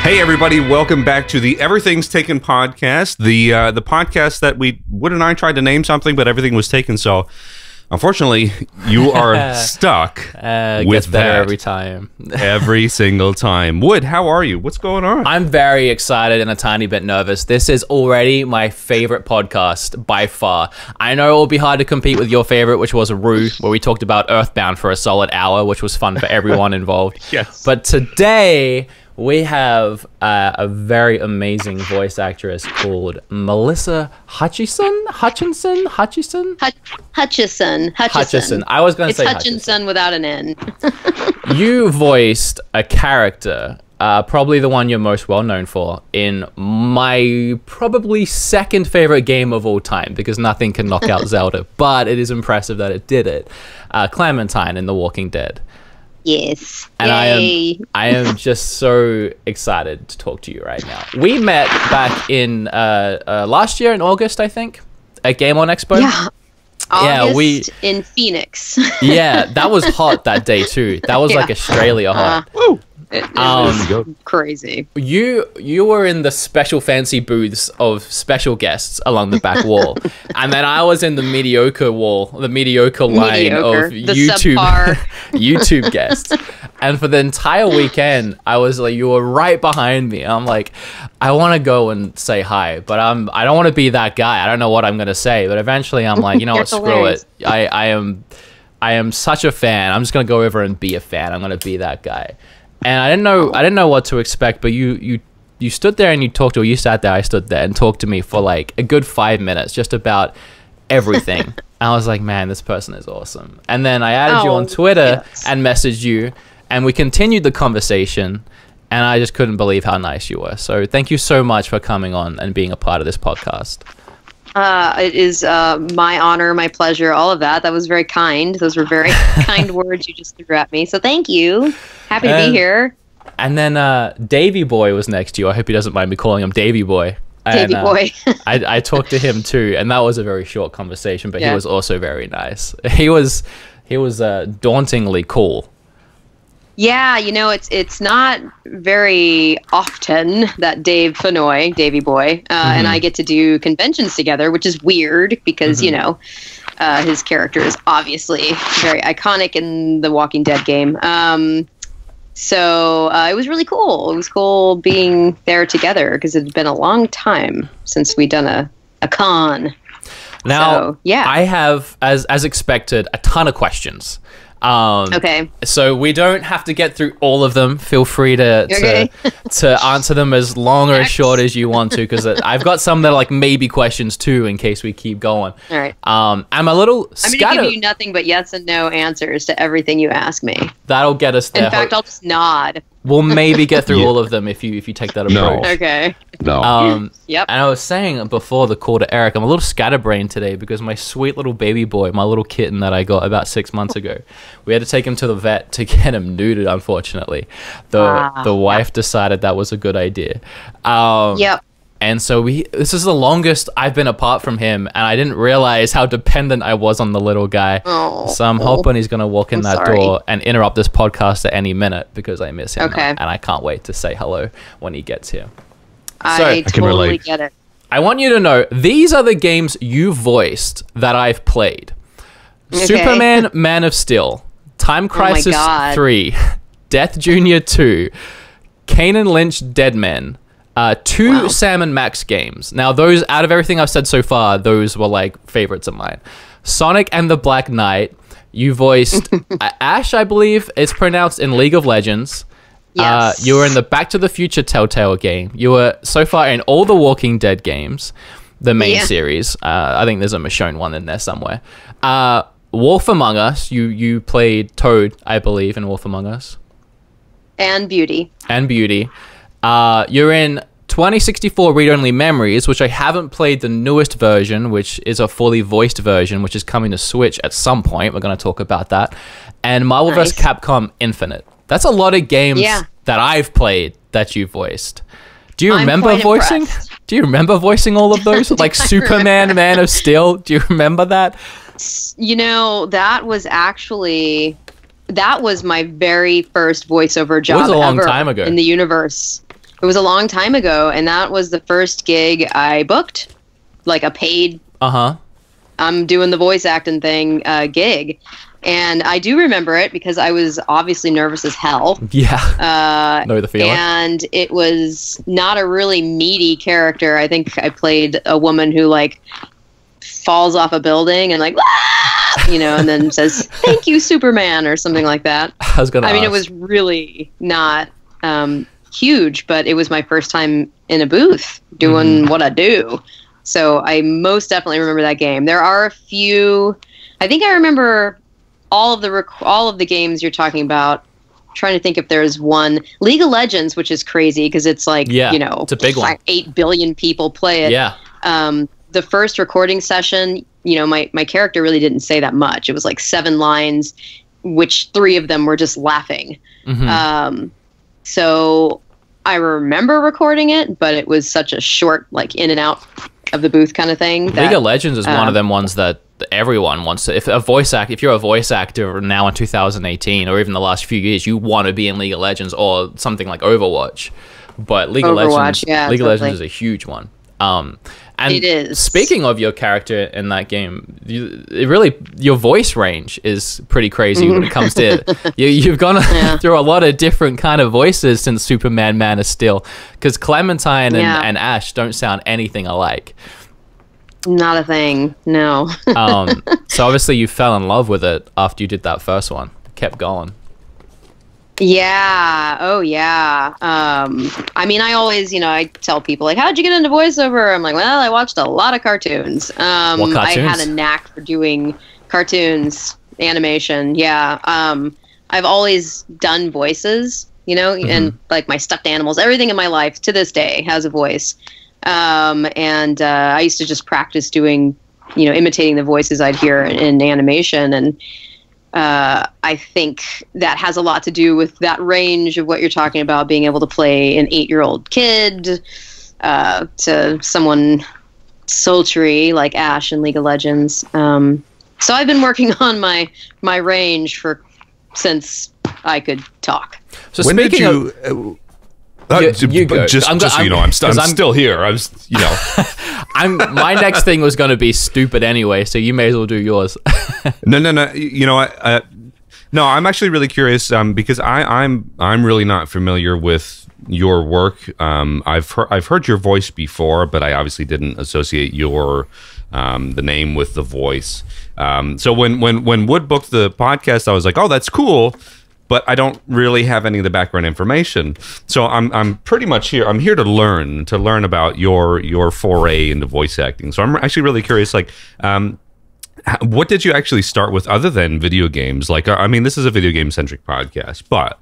Hey everybody, welcome back to the Everything's Taken podcast, the podcast that Wood and I tried to name something, but everything was taken, so unfortunately, you are stuck with that every time. every single time. Wood, how are you? What's going on? I'm very excited and a tiny bit nervous. This is already my favorite podcast by far. I know it will be hard to compete with your favorite, which was Rue, where we talked about Earthbound for a solid hour, which was fun for everyone involved. Yes. But today, we have a very amazing voice actress called Melissa Hutchison. Hutchison. I was going to say Hutchinson without an N. You voiced a character, probably the one you're most well known for, in my probably second favorite game of all time, because nothing can knock out Zelda, but it is impressive that it did it. Clementine in The Walking Dead. Yes. And Yay. I am just so excited to talk to you right now. We met back in last year in August, I think, at Game On Expo. Yeah. August in Phoenix. Yeah, that was hot that day too. That was like Australia hot. It was crazy. You were in the special fancy booths of special guests along the back wall, and then I was in the mediocre line of YouTube guests. And for the entire weekend, I was like, you were right behind me. I'm like, I want to go and say hi, but I don't want to be that guy. I don't know what I'm gonna say, but eventually I'm like, you know what, screw it. I am such a fan. I'm just gonna go over and be a fan. I'm gonna be that guy. And I didn't know what to expect, but you stood there and you talked, or you sat there, I stood there and talked to me for like a good 5 minutes just about everything. And I was like, man, this person is awesome. And then I added you on Twitter and messaged you, and we continued the conversation, and I just couldn't believe how nice you were. So thank you so much for coming on and being a part of this podcast. It is my honor, my pleasure, all of that. That was very kind. Those were very kind words you just threw at me. So thank you. Happy to be here. And then Davey Boy was next to you. I hope he doesn't mind me calling him Davey Boy. Davey Boy. I talked to him too, and that was a very short conversation, but he was also very nice. He was dauntingly cool. Yeah, you know, it's not very often that Davey Boy, and I get to do conventions together, which is weird because, you know, his character is obviously very iconic in the Walking Dead game. So it was really cool. It was cool being there together because it had been a long time since we'd done a con. Now, I have, as expected, a ton of questions. Okay. So we don't have to get through all of them. Feel free to answer them as long or as short as you want to, because I've got some that are like maybe questions too, in case we keep going. All right. I'm a little I'm going to give you nothing but yes and no answers to everything you ask me. That'll get us there. In fact, I'll just nod. We'll maybe get through all of them if you take that approach. No. Okay. No. Yep. And I was saying before the call to Eric, I'm a little scatterbrained today because my sweet little baby boy, my little kitten that I got about 6 months ago, we had to take him to the vet to get him neutered, unfortunately. The wife decided that was a good idea. Yep. And so this is the longest I've been apart from him, and I didn't realize how dependent I was on the little guy. So I'm hoping he's going to walk in that door and interrupt this podcast at any minute because I miss him. And I can't wait to say hello when he gets here. I totally get it. I want you to know, these are the games you voiced that I've played. Okay. Superman, Man of Steel, Time Crisis 3, Death Jr. 2, Kane and Lynch Dead Men, 2 Sam and Max games. Now, those, out of everything I've said so far, those were like favorites of mine. Sonic and the Black Knight. You voiced Ash, I believe it's pronounced, in League of Legends. Yes. You were in the Back to the Future Telltale game. You were so far in all the Walking Dead games, the main series. I think there's a Michonne one in there somewhere. Wolf Among Us. You played Toad, I believe, in Wolf Among Us. And Beauty. You're in 2064 Read-Only Memories, which I haven't played the newest version, which is a fully voiced version, which is coming to Switch at some point. We're going to talk about that. And Marvel vs. Capcom Infinite. That's a lot of games that I've played that you voiced. Do you remember voicing? Impressed. Do you remember voicing all of those? Like Superman, Man of Steel? Do you remember that? You know, that was my very first voiceover job long time ago. in the universe. it was a long time ago, and that was the first gig I booked, like a paid. I'm doing the voice acting thing gig. And I do remember it because I was obviously nervous as hell. Yeah. Know the feeling. And it was not a really meaty character. I think I played a woman who like falls off a building and like, ah! You know, and then says, "Thank you, Superman," or something like that. I mean, it was really not huge, but it was my first time in a booth doing what I do. So I most definitely remember that game. There are a few. I think I remember all of the games you're talking about. I'm trying to think if there's one. League of Legends, which is crazy because it's like, you know, it's a big one. 8 billion people play it. Yeah. The first recording session, you know, my character really didn't say that much. It was like 7 lines, which 3 of them were just laughing. So I remember recording it, but it was such a short, like, in and out of the booth kind of thing. League of Legends is one of them ones that everyone wants to. If you're a voice actor now in 2018, or even the last few years, you want to be in League of Legends or something like Overwatch. But League of Legends is a huge one. And it is. Speaking of your character in that game, your voice range is pretty crazy when it comes to it. You've gone through a lot of different kind of voices since Superman Man of Steel, because Clementine and Ash don't sound anything alike. Not a thing, no. So obviously you fell in love with it after you did that first one. Kept going. Yeah. Oh, yeah. I mean, I always, you know, I tell people, like, how'd you get into voiceover? I'm like, well, I watched a lot of cartoons. What cartoons? I had a knack for doing cartoons, animation. Yeah. I've always done voices, you know, and like my stuffed animals, everything in my life to this day has a voice. And I used to just practice doing, you know, imitating the voices I'd hear in animation. And I think that has a lot to do with that range of what you're talking about, being able to play an 8-year-old kid to someone sultry like Ash in League of Legends. So I've been working on my range since I could talk. So when speaking of... you go. Just so you know, I'm still here. You know, my next thing was going to be stupid anyway, so you may as well do yours. No. You know, no. I'm actually really curious because I'm really not familiar with your work. I've heard your voice before, but I obviously didn't associate your the name with the voice. So when Wood booked the podcast, I was like, oh, that's cool. But I don't really have any of the background information, so I'm pretty much here. I'm here to learn about your foray into voice acting. So I'm actually really curious. Like, what did you actually start with other than video games? Like, I mean, this is a video game centric podcast, but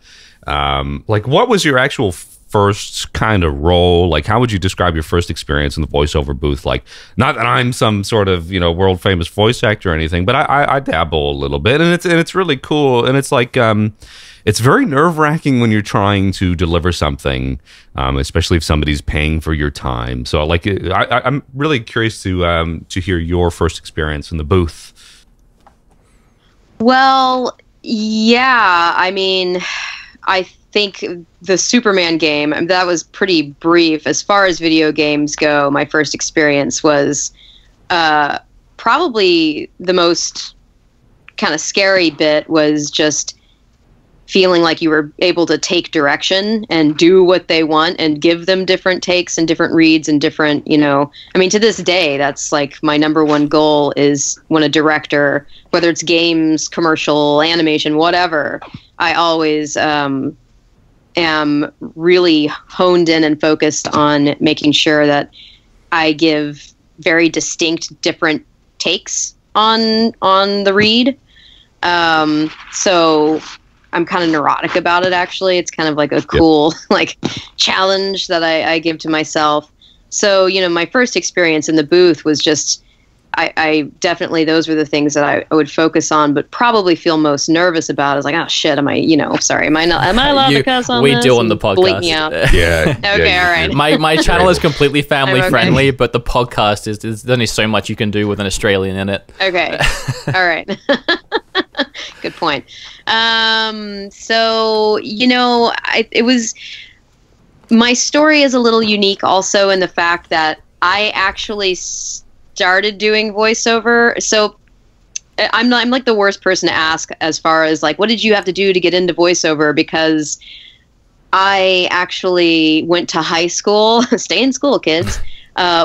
like, what was your actual first kind of role? Like, how would you describe your first experience in the voiceover booth? Like, not that I'm some sort of, you know, world famous voice actor or anything, but I dabble a little bit, and it's really cool, and it's like it's very nerve-wracking when you're trying to deliver something, especially if somebody's paying for your time. So like, I'm really curious to hear your first experience in the booth. Well, yeah, I mean, I think the Superman game, that was pretty brief. As far as video games go, my first experience was probably the most kind of scary bit was just feeling like you were able to take direction and do what they want and give them different takes and different reads and different, you know, I mean, to this day, that's like my number one goal is when a director, whether it's games, commercial, animation, whatever, I always am really honed in and focused on making sure that I give very distinct, different takes on the read. So I'm kind of neurotic about it, actually. It's kind of like a cool like challenge that I give to myself. So, you know, my first experience in the booth was just, I definitely, those were the things that I would focus on, but probably feel most nervous about is like, oh shit, am I allowed to cuss on this? We do on the podcast. Bleep me out. Yeah. Okay, all right. My channel is completely family friendly, but the podcast is there's only so much you can do with an Australian in it. Okay. All right. Good point. So, you know, it was my story is a little unique also in the fact that I actually started doing voiceover. So I'm like the worst person to ask as far as like, what did you have to do to get into voiceover? Because I actually went to high school, stay in school, kids,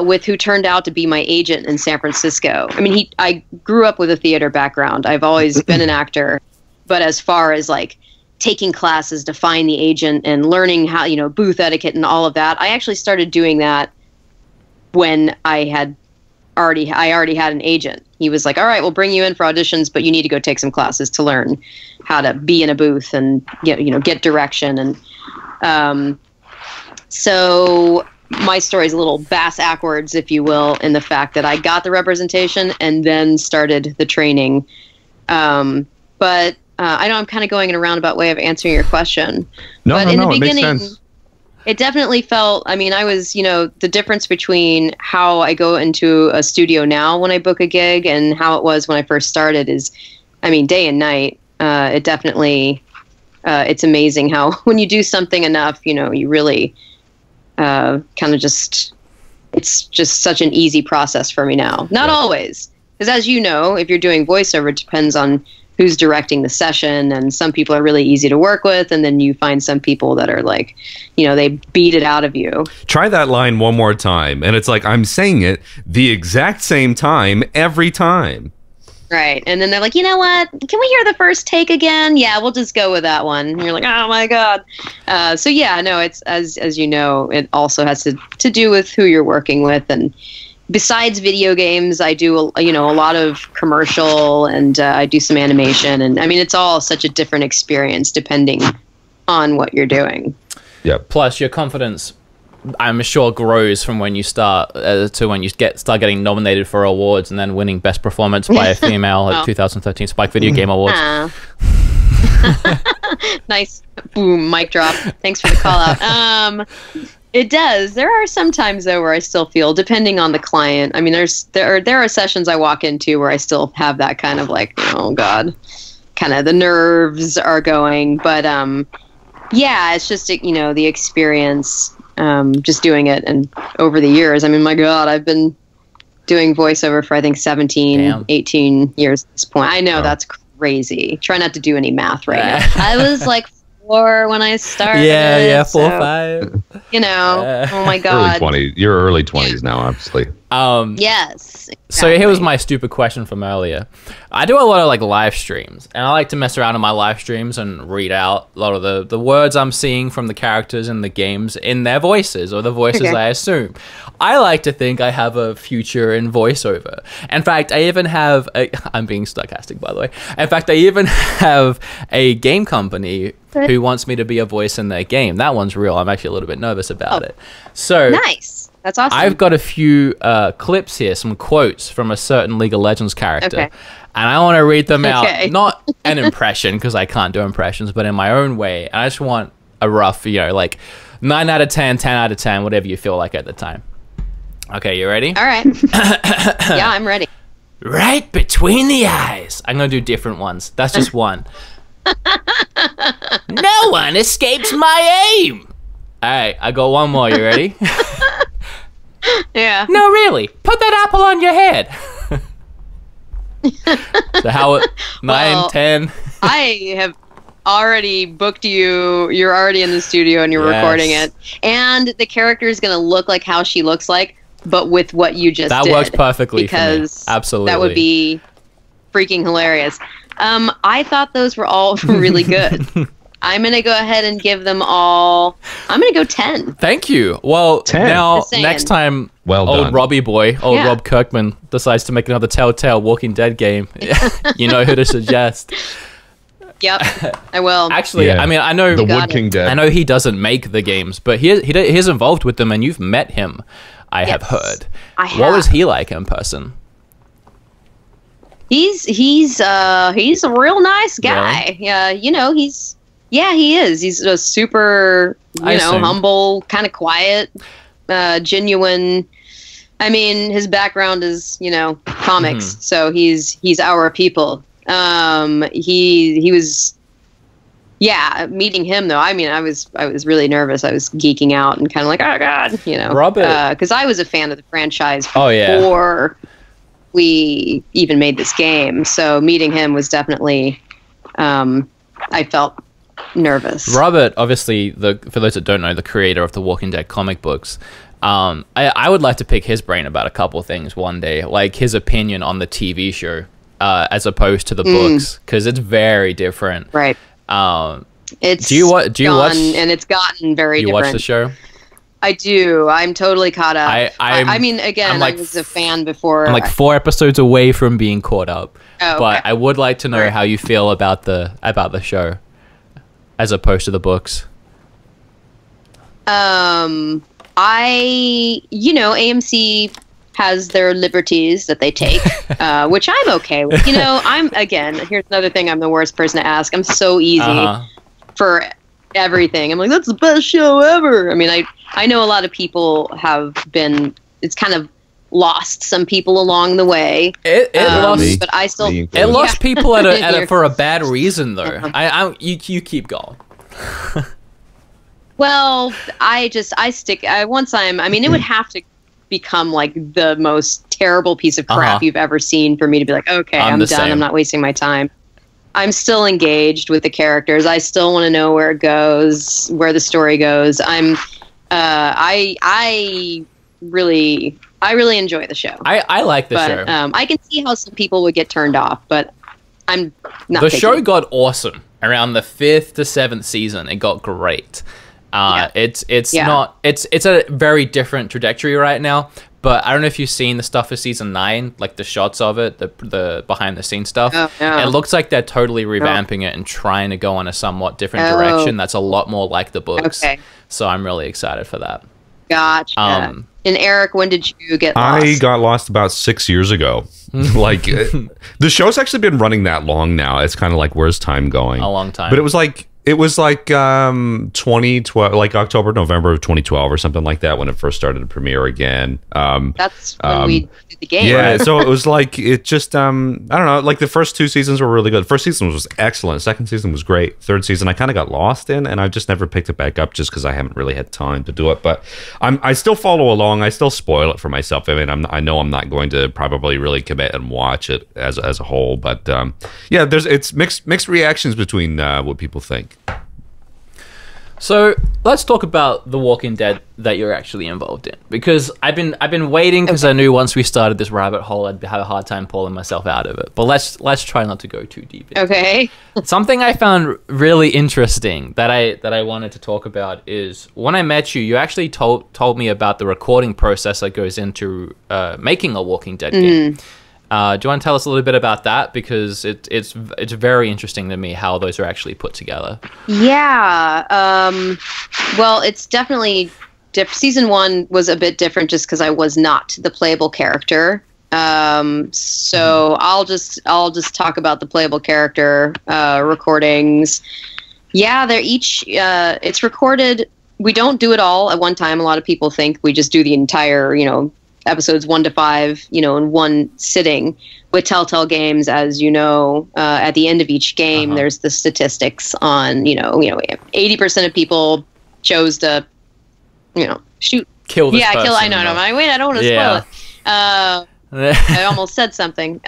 with who turned out to be my agent in San Francisco. I mean, I grew up with a theater background. I've always been an actor. But as far as like taking classes to find the agent and learning how, booth etiquette and all of that, I actually started doing that when I already had an agent. He was like, all right, we'll bring you in for auditions, but you need to go take some classes to learn how to be in a booth and get direction. And so my story is a little bass-ackwards, if you will, in the fact that I got the representation and then started the training. But I know I'm kind of going in a roundabout way of answering your question. But in the beginning, it makes sense. It definitely felt, I mean, I was, the difference between how I go into a studio now when I book a gig and how it was when I first started is, I mean, day and night. It definitely, it's amazing how when you do something enough, you really kind of just, it's just such an easy process for me now. Not always, because as you know, if you're doing voiceover, it depends on who's directing the session, and some people are really easy to work with, and then you find some people that are like, they beat it out of you. Try that line one more time, and it's like I'm saying it the exact same time every time. Right, and then they're like, you know what? Can we hear the first take again? Yeah, we'll just go with that one. And you're like, oh my god. So yeah, no, it's as you know, it also has to do with who you're working with. And besides video games, I do a lot of commercial, and I do some animation, and I mean it's all such a different experience depending on what you're doing. Yeah. Plus, your confidence, I'm sure, grows from when you start to when you start getting nominated for awards and then winning Best Performance by a Female at 2013 Spike Video Game Awards. Nice, boom, mic drop. Thanks for the call out. It does. There are some times though where I still feel, depending on the client. I mean, there are sessions I walk into where I still have that kind of like, oh god, kind of the nerves are going. But yeah, it's just the experience, just doing it, and over the years. I mean, my god, I've been doing voiceover for I think 18 years at this point. I know that's crazy. Try not to do any math right now. I was like 4 when I started. Yeah, 4 or 5. Oh my god. You're early 20s now, obviously. Yes. Exactly. So here was my stupid question from earlier. I do a lot of like live streams, and I like to mess around in my live streams and read out a lot of the words I'm seeing from the characters in the games in their voices, or the voices I assume. I like to think I have a future in voiceover. In fact, I even have I'm being sarcastic, by the way. In fact, I even have a game company who wants me to be a voice in their game. That one's real. I'm actually a little bit nervous about it. So nice. That's awesome. I've got a few clips here, some quotes from a certain League of Legends character. And I want to read them out. Not an impression, because I can't do impressions, but in my own way. And I just want a rough, like 9 out of 10, 10 out of 10, whatever you feel like at the time. Okay, you ready? All right. Yeah, I'm ready. Right between the eyes. I'm going to do different ones. That's just one. No one escapes my aim. All right, I got one more. You ready? Yeah. No, really. Put that apple on your head. So how 9, 10? I have already booked you. You're already in the studio and you're recording it. And the character is going to look like how she looks like, but with what you just did. That works perfectly because for me. Absolutely. That would be freaking hilarious. I thought those were all really good. I'm going to go ahead and give them all... I'm going to go 10. Thank you. Well, 10. Now, next time old Robbie boy, Rob Kirkman, decides to make another Telltale Walking Dead game, you know who to suggest. Yep, I will. Actually, I mean, I know... The Wood King Dead. I know he doesn't make the games, but he's involved with them, and you've met him, I have heard. What was he like in person? He's a real nice guy. Yeah, he is. He's a super, humble, kind of quiet, genuine. I mean, his background is, comics, so he's our people. He was Yeah, meeting him though. I mean, I was really nervous. I was geeking out and kind of like, oh god, you know, Robert, because I was a fan of the franchise before we even made this game. So meeting him was definitely, I felt nervous. Robert, obviously, for those that don't know, the creator of the Walking Dead comic books. I would like to pick his brain about a couple of things one day, like his opinion on the TV show as opposed to the books, because it's very different. Right. Do you watch? And it's gotten very different. You watch the show? I do. I'm totally caught up. I mean, again, like, I was a fan before. I'm like 4 episodes away from being caught up. Oh, okay. But I would like to know how you feel about the show as opposed to the books. AMC has their liberties that they take, which I'm okay with. Here's another thing I'm the worst person to ask. I'm so easy for everything. I'm like, that's the best show ever. I mean, I know a lot of people have been, it's kind of lost some people along the way. It lost, but I still, it lost people for a bad reason though. You keep going. Well, it would have to become like the most terrible piece of crap you've ever seen for me to be like, okay, I'm done. Same. I'm not wasting my time. I'm still engaged with the characters. I still want to know where it goes, where the story goes. I really enjoy the show. I like the show. I can see how some people would get turned off, but I'm not. The show got awesome around the 5th to 7th season. It got great. It's a very different trajectory right now, but I don't know if you've seen the stuff for season 9, like the shots of it, the behind the scenes stuff. It looks like they're totally revamping it and trying to go on a somewhat different direction that's a lot more like the books. So I'm really excited for that. Gotcha. And Eric, when did you get lost? I got lost about 6 years ago. Like the show's actually been running that long now. It's kind of like, where's time going? A long time. But it was like 2012, like October, November of 2012 or something like that when it first started to premiere again. That's when we did the game. Yeah, right? so it was like, it just, I don't know, like the first 2 seasons were really good. The first season was excellent. Second season was great. Third season I kind of got lost in, and I've just never picked it back up just because I haven't really had time to do it. But I still follow along. I still spoil it for myself. I mean, I know I'm not going to probably really commit and watch it as a whole. But yeah, it's mixed reactions between what people think. So let's talk about The Walking Dead that you're actually involved in, because I've been waiting, because I knew once we started this rabbit hole I'd have a hard time pulling myself out of it. But let's try not to go too deep into it. Something I found really interesting that I wanted to talk about is when I met you, you actually told me about the recording process that goes into making a Walking Dead game. Do you want to tell us a little bit about that? Because it's very interesting to me how those are actually put together. Yeah. Well, it's definitely season 1 was a bit different just because I was not the playable character. So I'll just talk about the playable character recordings. Yeah, they're each it's recorded. We don't do it all at one time. A lot of people think we just do the entire, episodes 1 to 5, in one sitting. With Telltale Games, as you know, at the end of each game, there's the statistics on, 80% of people chose to, shoot. Kill this person. I know. Wait, I don't want to spoil it. I almost said something.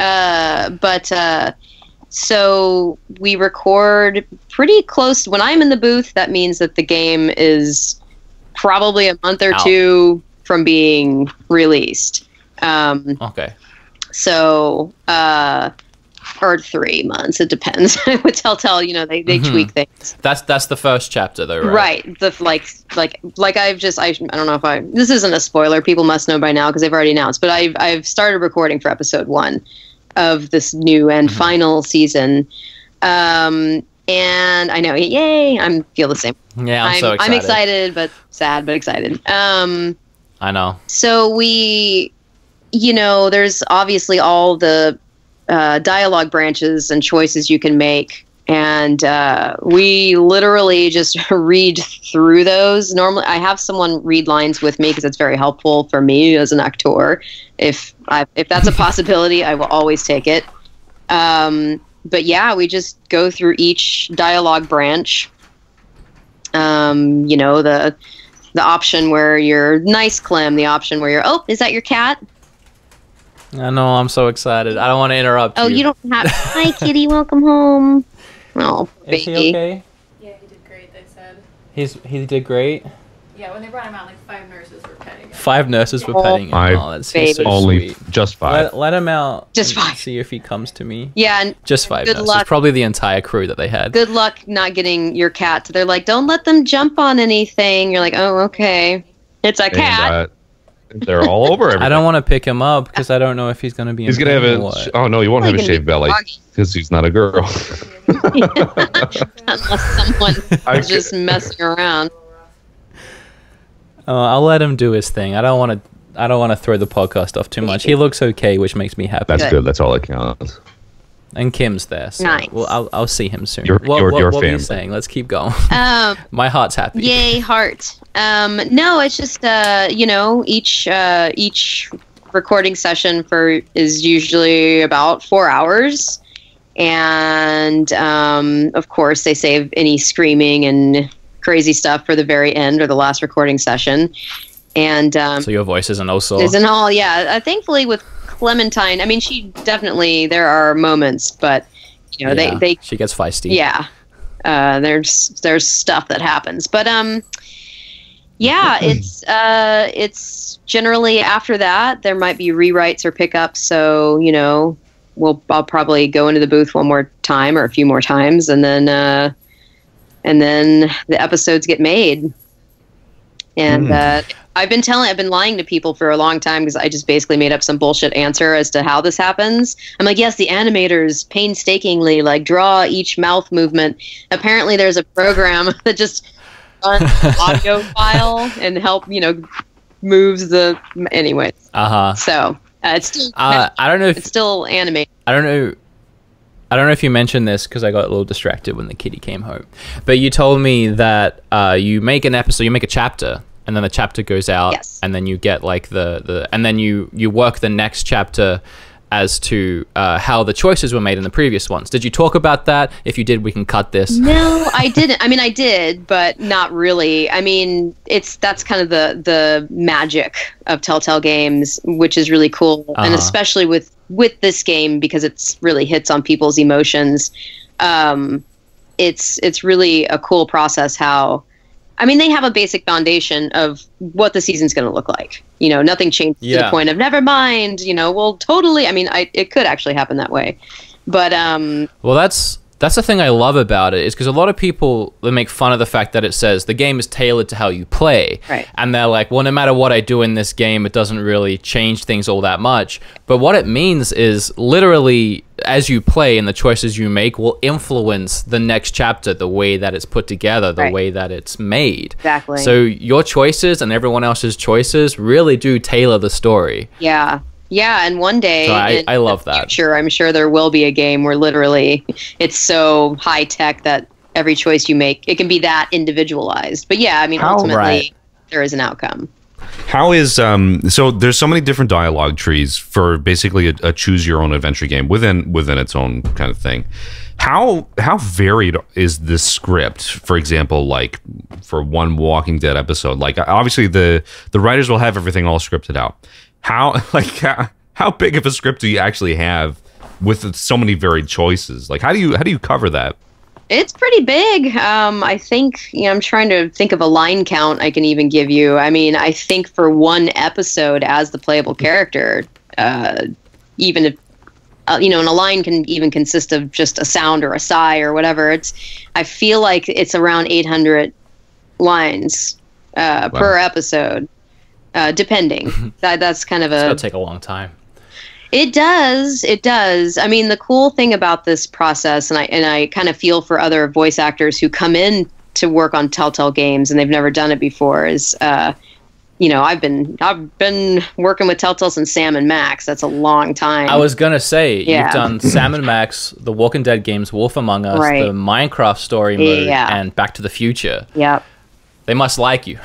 So we record pretty close. When I'm in the booth, that means that the game is probably a month or two from being released. Okay. So, or 3 months. It depends. With Telltale, they tweak things. That's the first chapter, though, right? Right. The I don't know if this isn't a spoiler. People must know by now because they've already announced. But I've started recording for episode 1 of this new and final season. And I know, yay! I feel the same. Yeah, I'm so excited. I'm excited, but sad, but excited. I know. So there's obviously all the dialogue branches and choices you can make. And we literally just read through those. Normally, I have someone read lines with me because it's very helpful for me as an actor. If that's a possibility, I will always take it. but yeah, we just go through each dialogue branch. You know, the option where you're nice, Clem. The option where you're, oh, is that your cat? I know, I'm so excited. I don't want to interrupt you. Oh, you don't have... Hi, kitty, welcome home. Oh, baby. Is he okay? Yeah, he did great, they said. He did great? Yeah, when they brought him out, like 5 nurses were petting him. 5 nurses were petting him. Oh, that's so only sweet. Just 5. Let him out. Just 5. See if he comes to me. Yeah, and just 5 good nurses. luck. Probably the entire crew that they had. Good luck not getting your cat. They're like, don't let them jump on anything. You're like, oh, okay. It's a cat. They're all over everything. I don't want to pick him up because I don't know if he's going to be. He's going to have a. Oh no, he won't have a shaved belly because he's not a girl. Unless someone is just messing around. I'll let him do his thing. I don't want to throw the podcast off too much. He looks okay, which makes me happy. That's good. That's all that counts. And Kim's there. So nice. Well, I'll see him soon. What were you saying? Let's keep going. My heart's happy. Yay, heart. No, it's just you know, each recording session is usually about 4 hours, and of course they save any screaming and crazy stuff for the very end or the last recording session. And so your voice isn't also yeah. Thankfully with Clementine, I mean, she definitely, there are moments, but you know, she gets feisty. Yeah. There's stuff that happens, but yeah, it's generally after that there might be rewrites or pickups. So, you know, I'll probably go into the booth one more time or a few more times, and then the episodes get made. And I've been lying to people for a long time because I just basically made up some bullshit answer as to how this happens. I'm like, yes, the animators painstakingly like draw each mouth movement. Apparently there's a program that just runs the audio file and moves the, anyway. So it's still, I don't know if it's still animated. I don't know if you mentioned this because I got a little distracted when the kitty came home. But you told me that you make an episode, you make a chapter, and then the chapter goes out, yes. And then you get like and then you work the next chapter as to how the choices were made in the previous ones. Did you talk about that? If you did, we can cut this. No, I didn't. I mean, I did, but not really. I mean, that's kind of the magic of Telltale games, which is really cool, and especially with this game because it's really hits on people's emotions. It's really a cool process how. I mean, they have a basic foundation of what the season's going to look like. You know, nothing changed to the point of never mind. You know, well, totally. I mean, it could actually happen that way, but well, that's the thing I love about it is because a lot of people they make fun of the fact that it says the game is tailored to how you play, right? And they're like, well, no matter what I do in this game, it doesn't really change things all that much. But what it means is literally as you play and the choices you make will influence the next chapter, the way that it's put together, the way that it's made. Exactly. So your choices and everyone else's choices really do tailor the story. Yeah. Yeah, and one day so I love that. Sure, I'm sure there will be a game where literally it's so high tech that every choice you make, it can be that individualized. But yeah, I mean, ultimately there is an outcome. How is so there's so many different dialogue trees for basically a choose your own adventure game within its own kind of thing. How varied is this script? For example, like for one Walking Dead episode, like obviously the writers will have everything all scripted out. How big of a script do you actually have with so many varied choices? Like how do you cover that? It's pretty big. I think, I'm trying to think of a line count I can even give you. I mean, I think for one episode as the playable character, even if, and a line can even consist of just a sound or a sigh or whatever. I feel like it's around 800 lines per episode, depending. That's kind of it's gonna take a long time. It does. I mean, the cool thing about this process, and I kind of feel for other voice actors who come in to work on Telltale games and they've never done it before, is, I've been working with Telltale since Sam and Max. That's a long time. I was gonna say you've done Sam and Max, the Walking Dead games, Wolf Among Us, the Minecraft story mode, and Back to the Future. Yep. They must like you.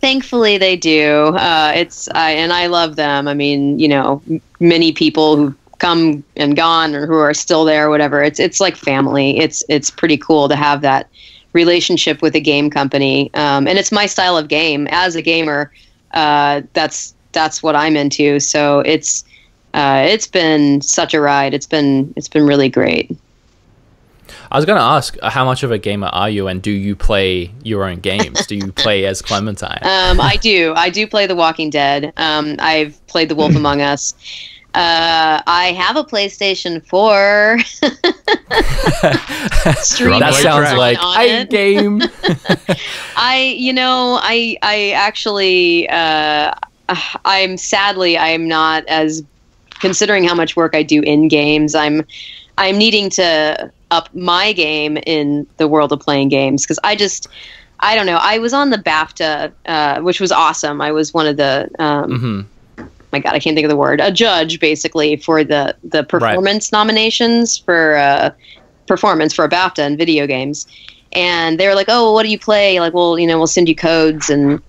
Thankfully, they do. And I love them. I mean, many people who come and gone or who are still there or whatever. It's like family. It's pretty cool to have that relationship with a game company. And it's my style of game as a gamer. That's what I'm into. So it's been such a ride. It's been really great. I was going to ask, how much of a gamer are you, and do you play your own games? Do you play as Clementine? I do play The Walking Dead. I've played The Wolf Among Us. I have a PlayStation 4. That sounds like a game. I actually, I'm not as, considering how much work I do in games, I'm needing to up my game in the world of playing games, because I don't know. I was on the BAFTA, which was awesome. I was one of the, my God, I can't think of the word, a judge basically for the performance nominations for performance for a BAFTA in video games. And they were like, oh, what do you play? Like, well, we'll send you codes. And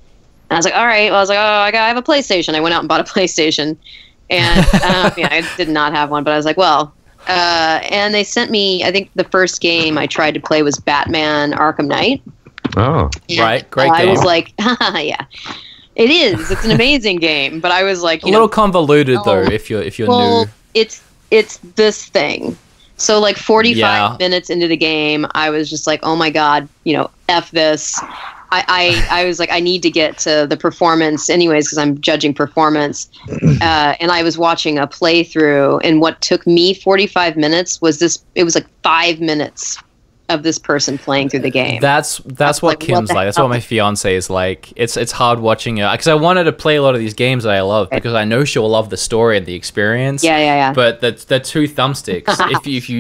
I was like, all right. Well, I was like, I have a PlayStation. I went out and bought a PlayStation. And I did not have one, but I was like, well, and they sent me, I think the first game I tried to play was Batman Arkham Knight. Oh, and, right. Great game. I was like, yeah, it is. It's an amazing game. But I was like, a little convoluted though, if you're new. It's this thing. So like 45 minutes into the game, I was just like, oh my God, F this. I was like, I need to get to the performance anyways, because I'm judging performance. And I was watching a playthrough, and what took me 45 minutes was it was like 5 minutes of this person playing through the game. That's what like, Kim's like. That's what my fiance is like. It's hard watching her, because I wanted to play a lot of these games that I love, because I know she'll love the story and the experience. Yeah. But the two thumbsticks. if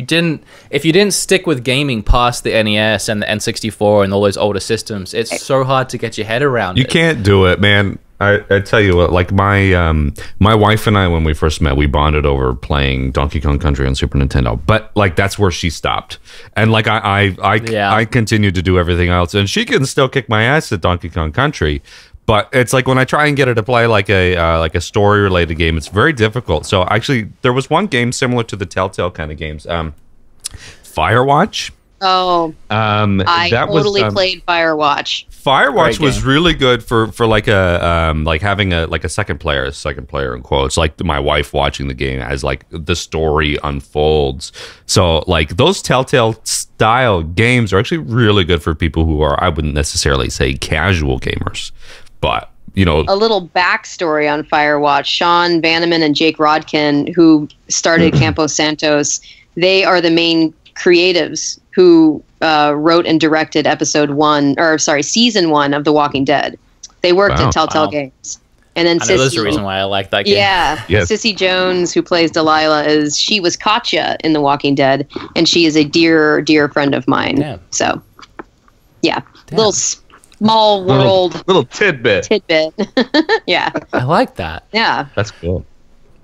you didn't stick with gaming past the NES and the N64 and all those older systems, it's so hard to get your head around. You can't do it, man. I tell you what, like my wife and I, when we first met, we bonded over playing Donkey Kong Country on Super Nintendo. But like that's where she stopped, and like I continued to do everything else, and she can still kick my ass at Donkey Kong Country. But it's like when I try and get her to play like a story related game, it's very difficult. So actually, there was one game similar to the Telltale kind of games, Firewatch. Oh, I totally played Firewatch. Firewatch was really good for like a like having a second player in quotes, like my wife watching the game as like the story unfolds. So like those Telltale style games are actually really good for people who are, I wouldn't necessarily say casual gamers, but a little backstory on Firewatch. Sean Bannerman and Jake Rodkin, who started Campo Santos, they are the main creatives who wrote and directed season 1 of The Walking Dead. They worked at Telltale Games. And then there's a reason why I like that game. Yeah. Yes. Sissy Jones, who plays Delilah, she was Katya in The Walking Dead, and she is a dear, dear friend of mine. Damn. So, yeah. Damn. Little small world. Little tidbit. Yeah. I like that. Yeah. That's cool.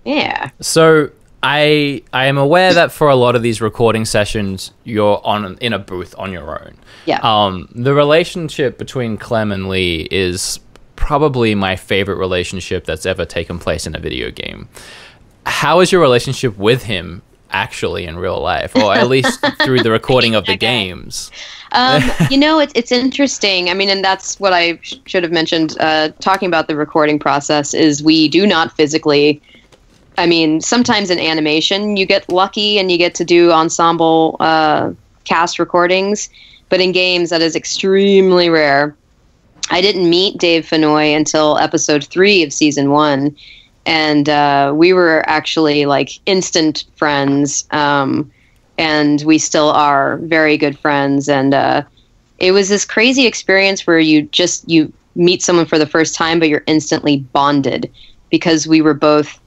Yeah. So I am aware that for a lot of these recording sessions, you're in a booth on your own. Yeah. The relationship between Clem and Lee is probably my favorite relationship that's ever taken place in a video game. How is your relationship with him actually in real life, or at least through the recording of the games? It's interesting. I mean, and that's what I should have mentioned. Talking about the recording process is we do not physically. I mean, sometimes in animation you get lucky and you get to do ensemble cast recordings, but in games that is extremely rare. I didn't meet Dave Fennoy until episode 3 of season 1, and we were actually like instant friends, and we still are very good friends. And it was this crazy experience where you meet someone for the first time, but you're instantly bonded because we were both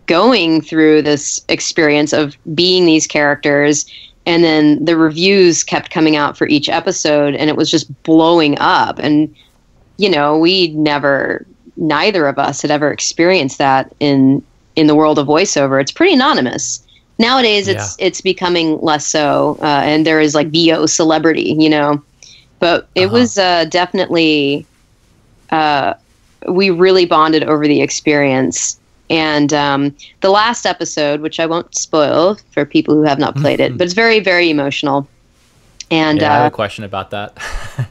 going through this experience of being these characters, and then the reviews kept coming out for each episode, and it was just blowing up. And neither of us had ever experienced that in the world of voiceover. It's pretty anonymous nowadays. It's becoming less so, and there is like VO celebrity, but it was definitely we really bonded over the experience. And the last episode, which I won't spoil for people who have not played it, but it's very, very emotional. And I have a question about that.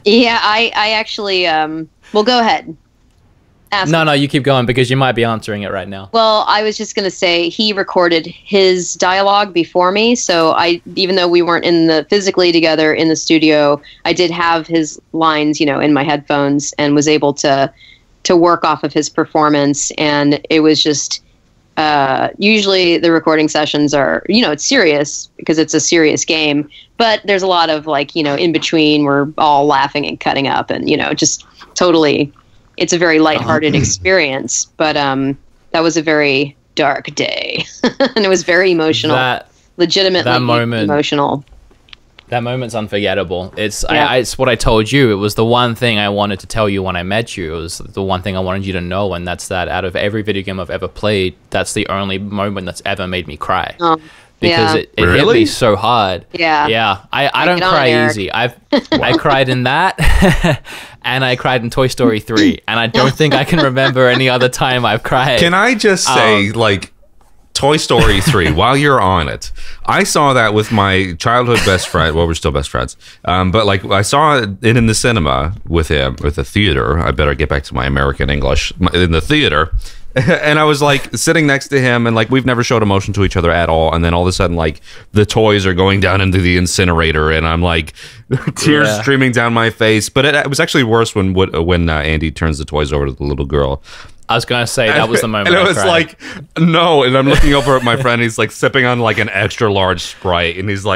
Yeah, I actually, well, go ahead. No, you keep going because you might be answering it right now. Well, I was just going to say he recorded his dialogue before me, so even though we weren't physically together in the studio, I did have his lines, in my headphones and was able to work off of his performance. And it was just usually the recording sessions are, it's serious because it's a serious game, but there's a lot of in between we're all laughing and cutting up and just totally. It's a very lighthearted experience, but that was a very dark day, and it was very emotional. Legitimately emotional. That moment's unforgettable. It's what I told you. It was the one thing I wanted to tell you when I met you. It was the one thing I wanted you to know, and that's that out of every video game I've ever played, that's the only moment that's ever made me cry. Because it hit me so hard. Yeah. I don't cry easy. I cried in that, and I cried in Toy Story 3, and I don't think I can remember any other time I've cried. Can I just say, Toy Story 3, while you're on it, I saw that with my childhood best friend. Well, we're still best friends. But I saw it in the cinema with him, with the theater. I better get back to my American English. In the theater. And I was sitting next to him, and we've never showed emotion to each other at all. And then all of a sudden, the toys are going down into the incinerator, and I'm tears streaming down my face. But it was actually worse when Andy turns the toys over to the little girl. I was gonna say that was the moment. And it was no. And I'm looking over at my friend. He's sipping on an extra large Sprite, and he's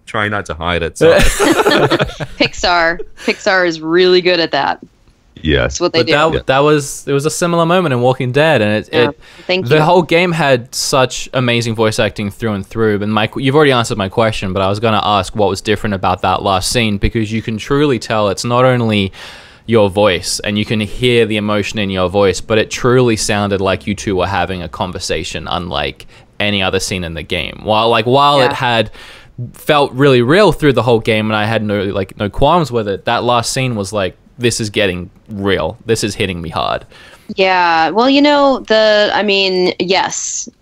trying not to hide it. So. Pixar is really good at that. Yes, that's what they do. It was a similar moment in Walking Dead, and the whole game had such amazing voice acting through and through. And you've already answered my question, but I was going to ask what was different about that last scene, because you can truly tell it's not only your voice and you can hear the emotion in your voice, but it truly sounded like you two were having a conversation, unlike any other scene in the game. While it had felt really real through the whole game, and I had no qualms with it, that last scene was this is getting real. This is hitting me hard. Yeah. Well, yes.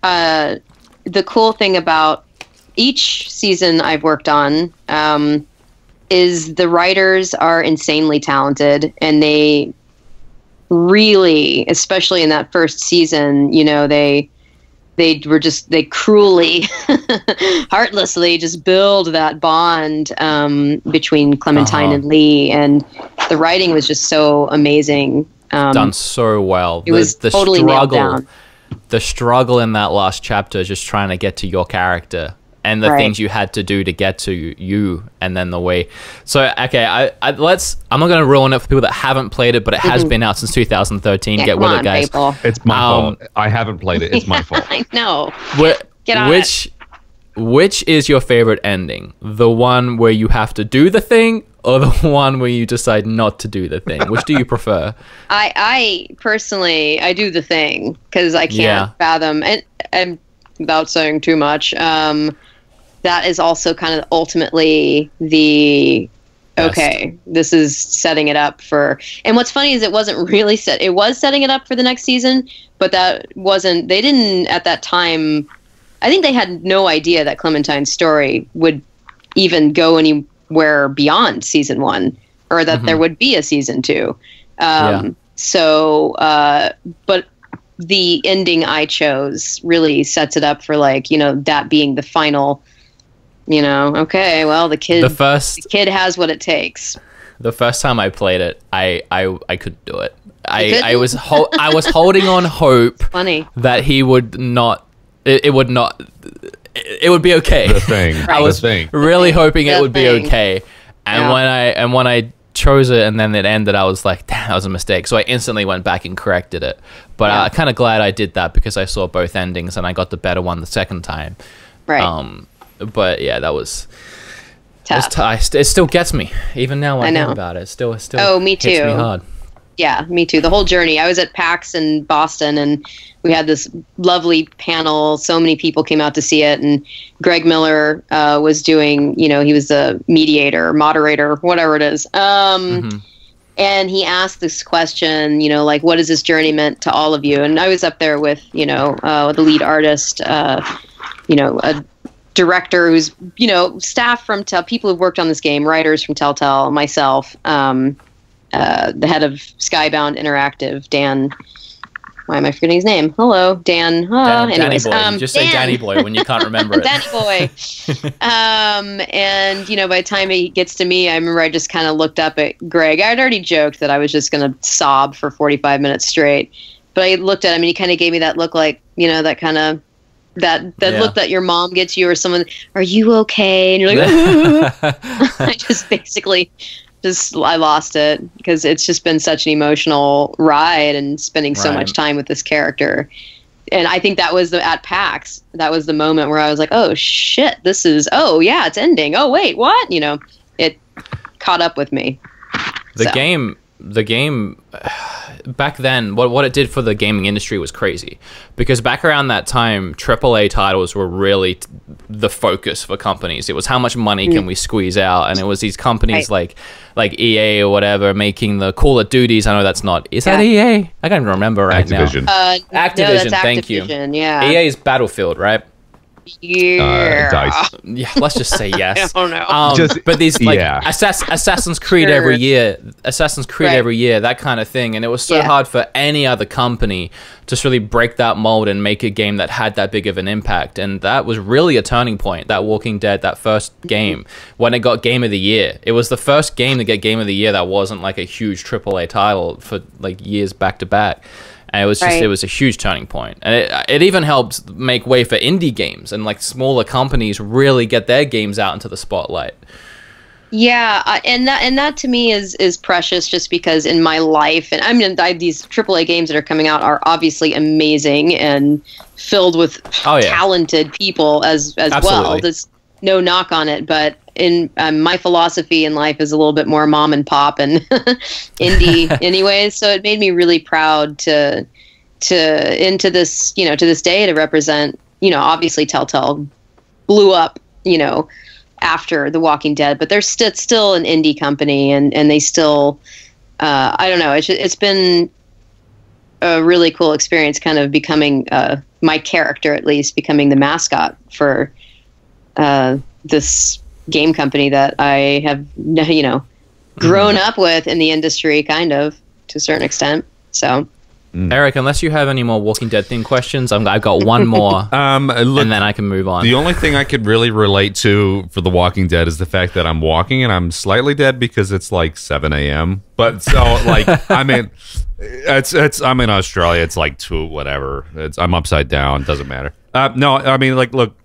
The cool thing about each season I've worked on is the writers are insanely talented, and they really, especially in that first season, they cruelly, heartlessly just build that bond between Clementine and Lee, and the writing was just so amazing. Done so well. It was totally nailed down. The struggle in that last chapter, just trying to get to your character, and the things you had to do to get to you, and then the way. So, okay, I'm not going to ruin it for people that haven't played it, but it has been out since 2013. Yeah, Get with it, guys. People. It's my fault. I haven't played it. It's my fault. I know. Get on it. Which is your favorite ending? The one where you have to do the thing, or the one where you decide not to do the thing? Which do you prefer? I personally, I do the thing, because I can't fathom, and without saying too much, that is also kind of ultimately the okay, this is setting it up for. And what's funny is it wasn't really it was setting it up for the next season, but that wasn't. They didn't at that time. I think they had no idea that Clementine's story would even go anywhere beyond season 1, or that there would be a season 2. So, but the ending I chose really sets it up for that being the final. Okay, well, the kid has what it takes. The first time I played it, I couldn't do it. I was holding on hope that he would not. It would not. It would be okay. The thing. I was really hoping it would be okay. And when I chose it and then it ended, I was like, damn, that was a mistake. So I instantly went back and corrected it. But I'm kind of glad I did that, because I saw both endings and I got the better one the second time. Right. But yeah, that was tough. It still gets me even now when I think about it. It still me too. Hits me hard. Yeah, me too. The whole journey. I was at PAX in Boston, and we had this lovely panel. So many people came out to see it, and Greg Miller was doing. He was the moderator, whatever it is. And he asked this question, you know, like, what has this journey meant to all of you? And I was up there with, you know, the lead artist, you know, a director who's, you know, staff from people who've worked on this game, writers from Telltale, myself, the head of Skybound Interactive, Dan. Why am I forgetting his name? Hello, Dan. Anyways, Danny Boy. Just say Danny Boy when you can't remember it. Danny Boy. And, you know, by the time he gets to me, I remember I just kind of looked up at Greg. I'd already joked that I was just going to sob for 45 minutes straight. But I looked at him and he kind of gave me that look like, you know, that kind of, that look that your mom gets you or someone, are you okay? And you're like, I just basically... I lost it because it's just been such an emotional ride and spending so much time with this character. And I think that was at PAX. That was the moment where I was like, oh shit, it's ending. Oh wait, what? You know, it caught up with me. The game back then, what it did for the gaming industry was crazy, because back around that time, AAA titles were really the focus for companies. It was how much money can we squeeze out, and it was these companies like EA or whatever making the Call of Duties. I know that's not. Is that EA? I can't even remember right Activision. now. Activision. No, that's Thank you. Yeah. EA's Battlefield, right? Yeah. Dice. Yeah, let's just say yes. I don't know. But these Assassin's Creed every year, every year, that kind of thing, and it was so hard for any other company to just really break that mold and make a game that had that big of an impact. And that was really a turning point. That Walking Dead, that first game, when it got Game of the Year, it was the first game to get Game of the Year that wasn't like a huge AAA title for like years back to back. And it was just, it was a huge turning point. And it even helped make way for indie games and like smaller companies really get their games out into the spotlight. Yeah, and that to me is precious, just because in my life, and I mean, these AAA games that are coming out are obviously amazing and filled with talented people as well. There's no knock on it, but in my philosophy in life is a little bit more mom and pop and indie anyways. So it made me really proud to this, you know, to this day to represent, you know, obviously Telltale blew up, you know, after The Walking Dead, but they're still an indie company and they still, I don't know. It's been a really cool experience kind of becoming, my character at least becoming the mascot for, this game company that I have, you know, grown up with in the industry, kind of, to a certain extent. So, Eric, unless you have any more Walking Dead theme questions, I've got one more, look, and then I can move on. The only thing I could really relate to for The Walking Dead is the fact that I'm walking and I'm slightly dead because it's like 7 a.m. But so, like, I mean, I'm in Australia. It's like 2, whatever. I'm upside down. Doesn't matter. No, I mean, like, look.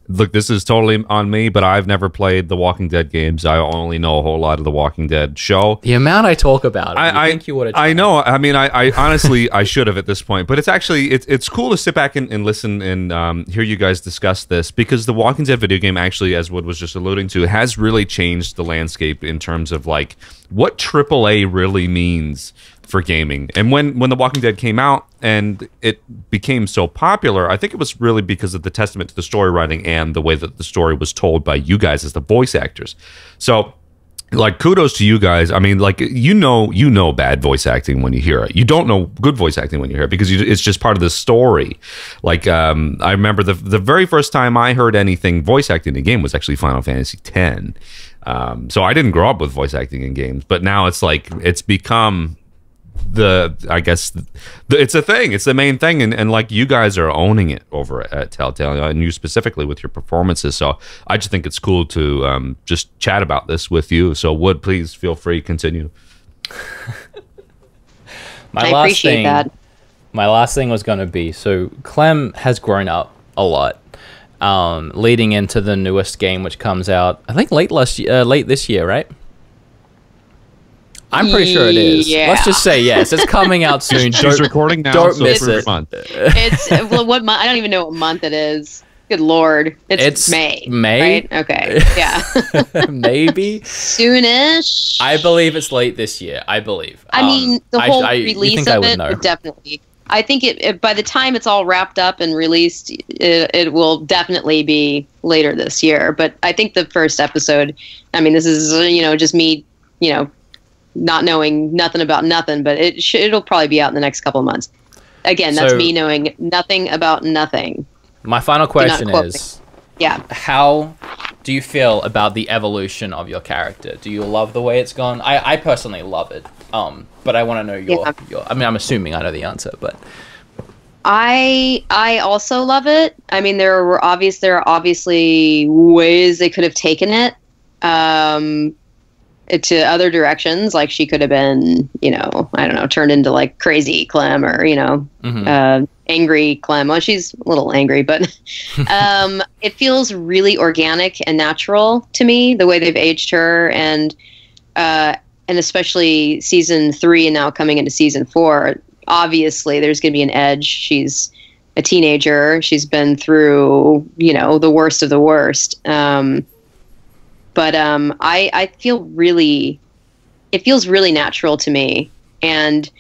This is totally on me, but I've never played the Walking Dead games. I only know a whole lot of the Walking Dead show. The amount I talk about it, I think you would have. I know. I mean, I honestly, I should have at this point, but it's actually, it's cool to sit back and listen and hear you guys discuss this, because the Walking Dead video game actually, as Wood was just alluding to, has really changed the landscape in terms of like what AAA really means for gaming. And when The Walking Dead came out and it became so popular, I think it was really because of the testament to the story writing and the way that the story was told by you guys as the voice actors. So, like, kudos to you guys. I mean, like, you know bad voice acting when you hear it. You don't know good voice acting when you hear it, because it's just part of the story. Like, I remember the very first time I heard anything voice acting in a game was actually Final Fantasy X. So I didn't grow up with voice acting in games, but now it's like, it's become it's a thing. It's the main thing, and like, you guys are owning it over at Telltale, and you specifically with your performances. So I just think it's cool to just chat about this with you. So Wood, please feel free, continue. I appreciate that. My last thing was going to be, so Clem has grown up a lot, leading into the newest game, which comes out I think late this year, right? I'm pretty sure it is. Yeah. Let's just say yes. It's coming out soon. She's recording now. Don't miss it. It's what month? I don't even know what month it is. Good Lord, it's May. May, right? Okay, yeah. Maybe soonish. I believe it's late this year. I believe. I mean, the whole release of it would definitely. I think it by the time it's all wrapped up and released, it will definitely be later this year. But I think the first episode. I mean, this is just me, not knowing nothing about nothing, but it'll probably be out in the next couple of months. Again, that's me knowing nothing about nothing. My final question is, yeah, how do you feel about the evolution of your character? Do you love the way it's gone? I personally love it. But I want to know your. I mean, I'm assuming I know the answer, but I also love it. I mean, there are obviously ways they could have taken it to other directions. Like she could have been, I don't know, turned into like crazy Clem or angry Clem. Well, she's a little angry, but it feels really organic and natural to me, the way they've aged her, and especially season 3 and now coming into season 4. Obviously, there's going to be an edge. She's a teenager. She's been through, the worst of the worst. But I feel it feels really natural to me. And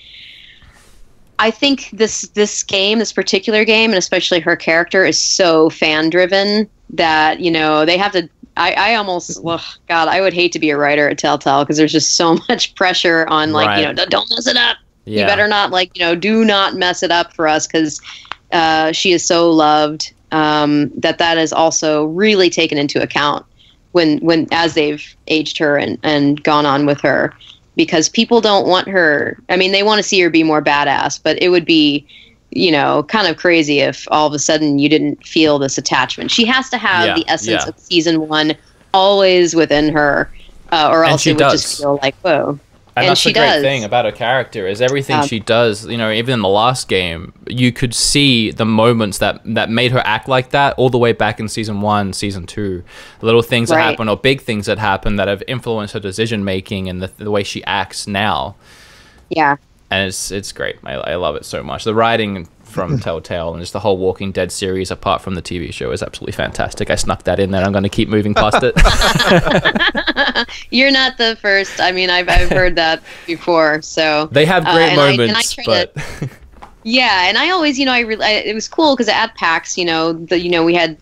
I think this particular game, and especially her character, is so fan driven that, they have to, I almost, God, I would hate to be a writer at Telltale because there's just so much pressure on don't mess it up. Yeah. You better not do not mess it up for us because she is so loved that is also really taken into account when as they've aged her and gone on with her, because people don't want her. I mean, they want to see her be more badass, but it would be, kind of crazy if all of a sudden you didn't feel this attachment. She has to have the essence of season 1 always within her, or else it would just feel like, whoa. And that's the great thing about her character is everything she does, even in the last game, you could see the moments that made her act like that all the way back in season 1, season 2. Little things that happen or big things that happen that have influenced her decision making and the way she acts now. Yeah. And it's great. I love it so much. The writing from Telltale and just the whole Walking Dead series, apart from the TV show, is absolutely fantastic. I snuck that in there. I'm going to keep moving past it. You're not the first. I mean, I've heard that before. So they have great moments, but yeah, and I always, it was cool because at PAX, we had,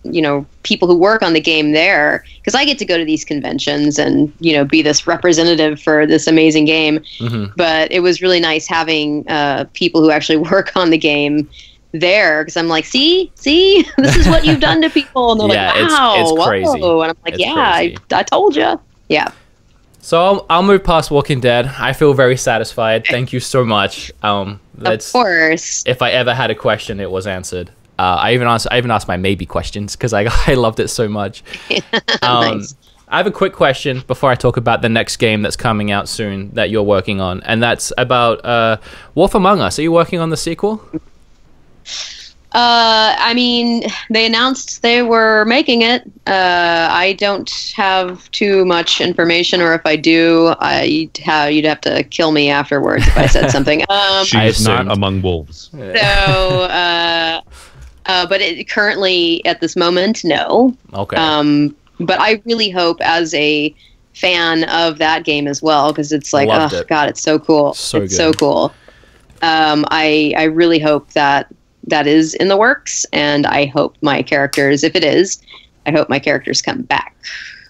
people who work on the game there, because I get to go to these conventions and, be this representative for this amazing game. Mm-hmm. But it was really nice having people who actually work on the game there, because I'm like, see, this is what you've done to people. And they're like, wow, it's crazy. Whoa. And I'm like, I told you. Yeah. So I'll move past Walking Dead. I feel very satisfied. Thank you so much. Of course. If I ever had a question, it was answered. I even asked my maybe questions because I loved it so much. Nice. I have a quick question before I talk about the next game that's coming out soon that you're working on, and that's about Wolf Among Us. Are you working on the sequel? I mean, they announced they were making it. I don't have too much information, or if I do, you'd have to kill me afterwards if I said something. She's not among wolves. So, but currently, at this moment, no. Okay. But I really hope, as a fan of that game as well, because it's like, God, it's so cool. So cool. I really hope that is in the works, and I hope my characters, if it is, I hope my characters come back.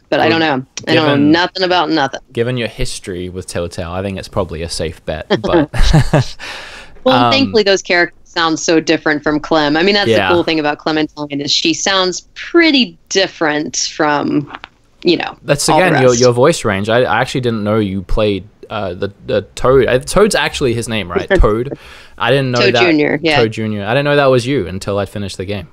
But I don't know. I know nothing about nothing. Given your history with Telltale, I think it's probably a safe bet. But well, thankfully those characters sound so different from Clem. I mean, that's the cool thing about Clementine is she sounds pretty different from, That's all again the rest. your voice range. I actually didn't know you played the Toad. Toad's actually his name, right? Toad. I didn't know Toad that. Jr., yeah. Toad Jr. I didn't know that was you until I finished the game.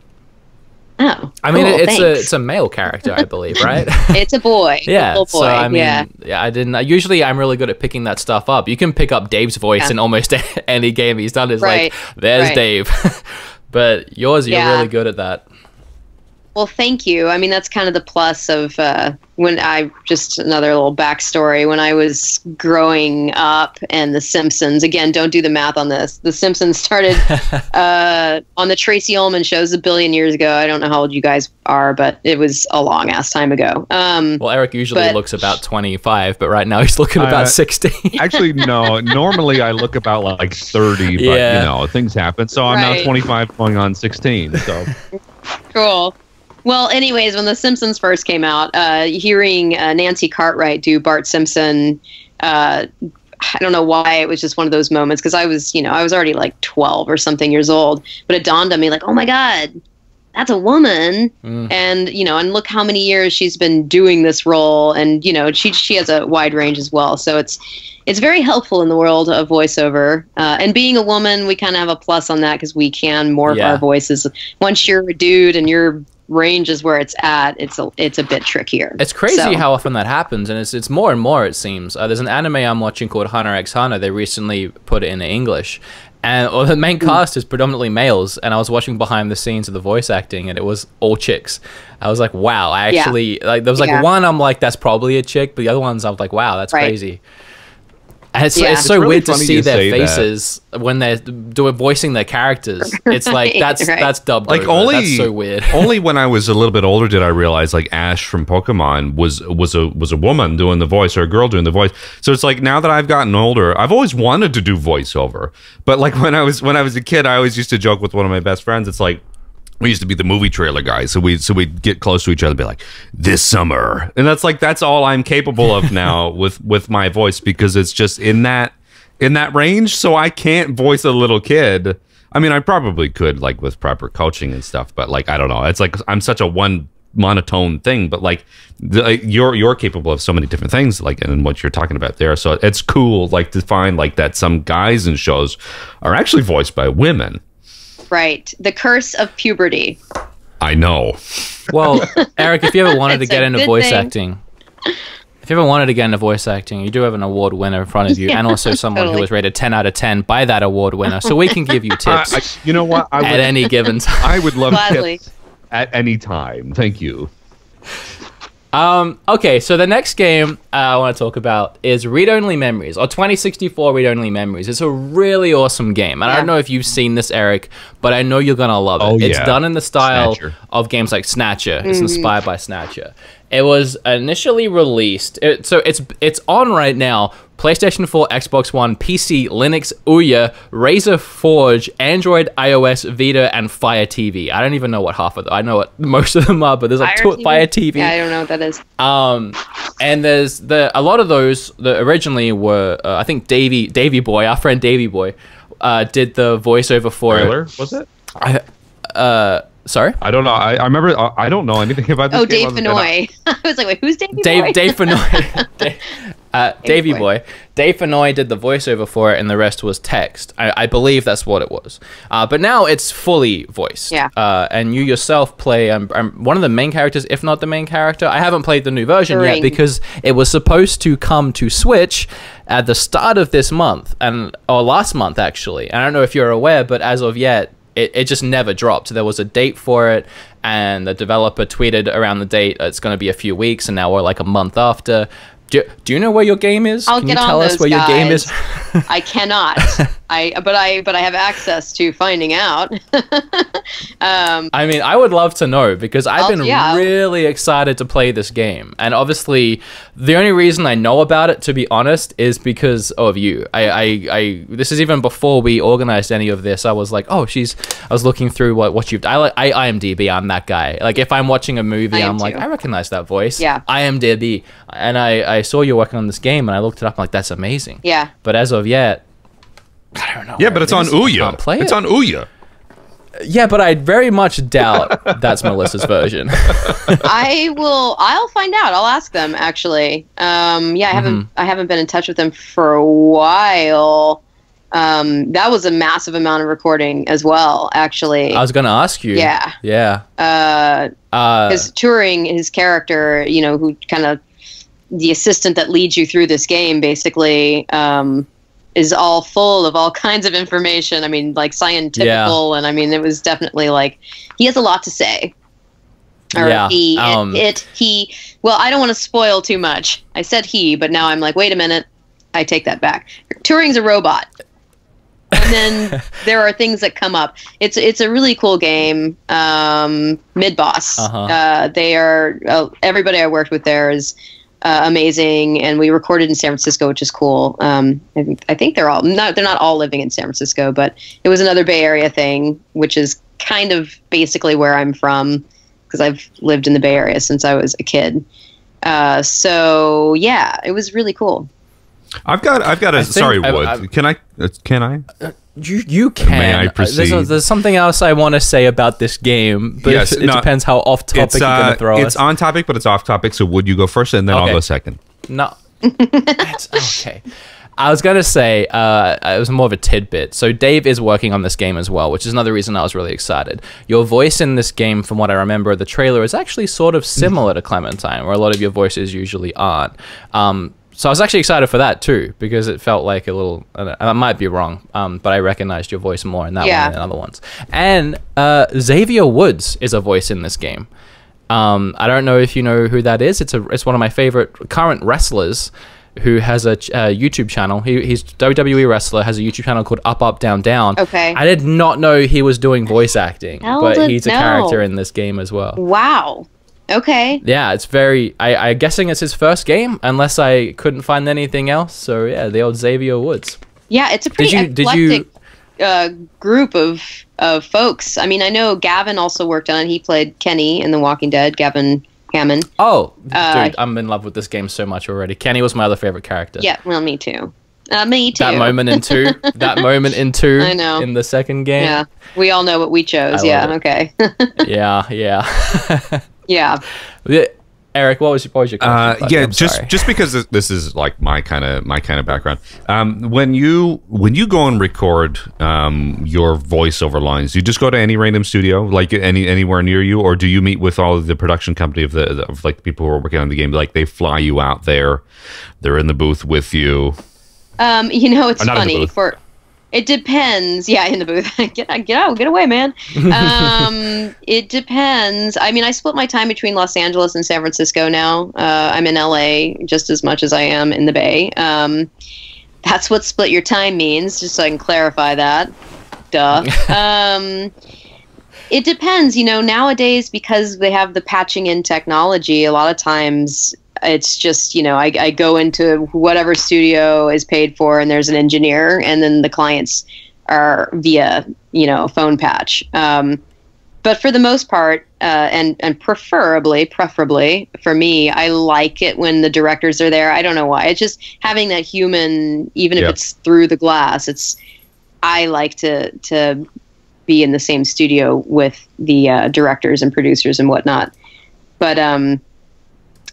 Oh, I mean, cool, it's a male character, I believe, right? It's a boy. Yeah. A little boy. So I mean, I didn't. Usually, I'm really good at picking that stuff up. You can pick up Dave's voice in almost any game he's done. Is like, there's Dave. But yours, you're really good at that. Well, thank you. I mean, that's kind of the plus of just another little backstory. When I was growing up and The Simpsons, again, don't do the math on this. The Simpsons started on the Tracy Ullman shows a billion years ago. I don't know how old you guys are, but it was a long ass time ago. Well, Eric usually looks about 25, but right now he's looking about 60. Actually, no. Normally I look about like 30, but things happen. So I'm now 25 going on 16. So cool. Well, anyways, when The Simpsons first came out, hearing Nancy Cartwright do Bart Simpson, I I don't know why it was just one of those moments, because I was already like 12 or something years old, but it dawned on me like, oh my God, that's a woman. And, and look how many years she's been doing this role. And, she has a wide range as well. So it's very helpful in the world of voiceover. And being a woman, we kind of have a plus on that because we can morph our voices. Once you're a dude and your range is where it's at, it's a bit trickier. It's crazy how often that happens, and it's more and more, it seems. There's an anime I'm watching called Hunter x Hunter. They recently put it in English. And the main cast is predominantly males, and I was watching behind the scenes of the voice acting, and it was all chicks. I was like, wow, I actually, like, there was like one, I'm like, that's probably a chick, but the other ones, I was like, wow, that's crazy. And it's so really weird to see their faces when they're voicing their characters. It's like, that's dubbed like over. That's so weird. Only when I was a little bit older did I realize like Ash from Pokemon was a woman doing the voice, or a girl doing the voice. So it's like, now that I've gotten older, I've always wanted to do voiceover. But like when I was a kid, I always used to joke with one of my best friends. It's like, we used to be the movie trailer guys, so we'd get close to each other and be like, this summer. And that's all I'm capable of now with my voice, because it's just in that range. So I can't voice a little kid. I mean, I probably could, like, with proper coaching and stuff, but like, I don't know. It's like I'm such a one monotone thing, but like you're capable of so many different things, like, and what you're talking about there. So it's cool, like, to find like that some guys in shows are actually voiced by women. Right. The curse of puberty. I know. Well, Eric, if you ever wanted to get into voice acting, you do have an award winner in front of you, and also someone who was rated 10 out of 10 by that award winner. So we can give you tips. You know what? At any given time. I would love tips at any time. Thank you. Okay, so the next game I want to talk about is Read Only Memories, or 2064 Read Only Memories. It's a really awesome game. And I don't know if you've seen this, Eric, but I know you're going to love it. Oh, it's done in the style of games like Snatcher. It's inspired by Snatcher. It was initially released, so it's on right now, PlayStation 4, Xbox One, PC, Linux, Ouya, Razer Forge, Android, iOS, Vita, and Fire TV. I don't even know what half of them. I know what most of them are, but there's like Fire TV. Yeah, I don't know what that is. And there's a lot of those that originally were, I think Davy Boy, our friend Davy Boy, did the voiceover for it. Was it? Sorry? I don't know. I remember. I don't know anything about this game. Dave Fennoy. I was like, wait, who's Davy Boy? Dave Fennoy. Davy Boy. Dave Fennoy did the voiceover for it, and the rest was text. I believe that's what it was. But now it's fully voiced. Yeah. And you yourself play one of the main characters, if not the main character. I haven't played the new version yet because it was supposed to come to Switch at the start of this month, or last month, actually. I don't know if you're aware, but as of yet, it just never dropped. There was a date for it, and the developer tweeted around the date, it's going to be a few weeks, and now we're like a month after. Do you know where your game is? Can you tell us where your game is? I cannot. But I have access to finding out. I mean, I would love to know, because I've been really excited to play this game. And obviously, the only reason I know about it, to be honest, is because of you. This is even before we organized any of this. I was like, I was looking through what you've done. I IMDb, I'm that guy. Like, if I'm watching a movie, I'm like, I recognize that voice. Yeah. IMDb. And I saw you working on this game, and I looked it up. I'm like, that's amazing. Yeah. But as of yet, I don't know. Yeah, but it's on Ouya. It's on Ouya. Yeah, but I very much doubt that's Melissa's version. I'll find out. I'll ask them, actually. I haven't been in touch with them for a while. That was a massive amount of recording as well, actually. I was going to ask you. Yeah. Yeah. Because Turing, his character, who kind of the assistant that leads you through this game, basically, is all full of all kinds of information. I mean, like scientific, and I mean, it was definitely like, he has a lot to say. Or he. Well, I don't want to spoil too much. I said he, but now I'm like, wait a minute. I take that back. Turing's a robot. And then there are things that come up. It's a really cool game. Mid-Boss. They are everybody I worked with there is amazing, and we recorded in San Francisco, which is cool. I think they're not all living in San Francisco, but it was another Bay Area thing, which is kind of basically where I'm from, because I've lived in the Bay Area since I was a kid. So yeah, it was really cool. I've got a sorry, Wood. Can I? You can. May I proceed? There's something else I want to say about this game, but yes, it depends how off topic you're going to throw us. It's on topic, but it's off topic. So Wood, you go first, and then I'll go second. No, it's okay. I was going to say, it was more of a tidbit. So Dave is working on this game as well, which is another reason I was really excited. Your voice in this game, from what I remember of the trailer, is actually sort of similar to Clementine, where a lot of your voices usually aren't. So I was actually excited for that too, because it felt like a little, I might be wrong, but I recognized your voice more in that one than other ones. And Xavier Woods is a voice in this game. I don't know if you know who that is. It's one of my favorite current wrestlers, who has a YouTube channel. He's WWE wrestler, has a YouTube channel called Up Up Down Down. Okay. I did not know he was doing voice acting, but he's a character in this game as well. Wow. Okay. Yeah, it's very... I'm guessing it's his first game, unless I couldn't find anything else. So yeah, the old Xavier Woods. Yeah, it's a pretty eclectic group of folks. I mean, I know Gavin also worked on it. He played Kenny in The Walking Dead, Gavin Hammond. Oh, dude, I'm in love with this game so much already. Kenny was my other favorite character. Yeah, well, me too. Me too. That moment in two. I know. In the second game. Yeah, we all know what we chose. Yeah, okay. yeah. Yeah. Eric, what was your question? Yeah, just because this is like my kind of background. When you go and record your voiceover lines, you just go to any random studio, like anywhere near you, or do you meet with all of the production company of like the people who are working on the game? Like they fly you out there, they're in the booth with you. It's funny it depends. Yeah, in the booth. Get out, get away, man. It depends. I mean, I split my time between Los Angeles and San Francisco now. I'm in LA just as much as I am in the Bay. That's what split your time means, just so I can clarify that. Duh. It depends. Nowadays, because they have the patching in technology, a lot of times it's just, I go into whatever studio is paid for and there's an engineer, and then the clients are via, phone patch. But for the most part, and preferably for me, I like it when the directors are there. I don't know why. It's just having that human, even if it's through the glass. I like to be in the same studio with the directors and producers and whatnot. But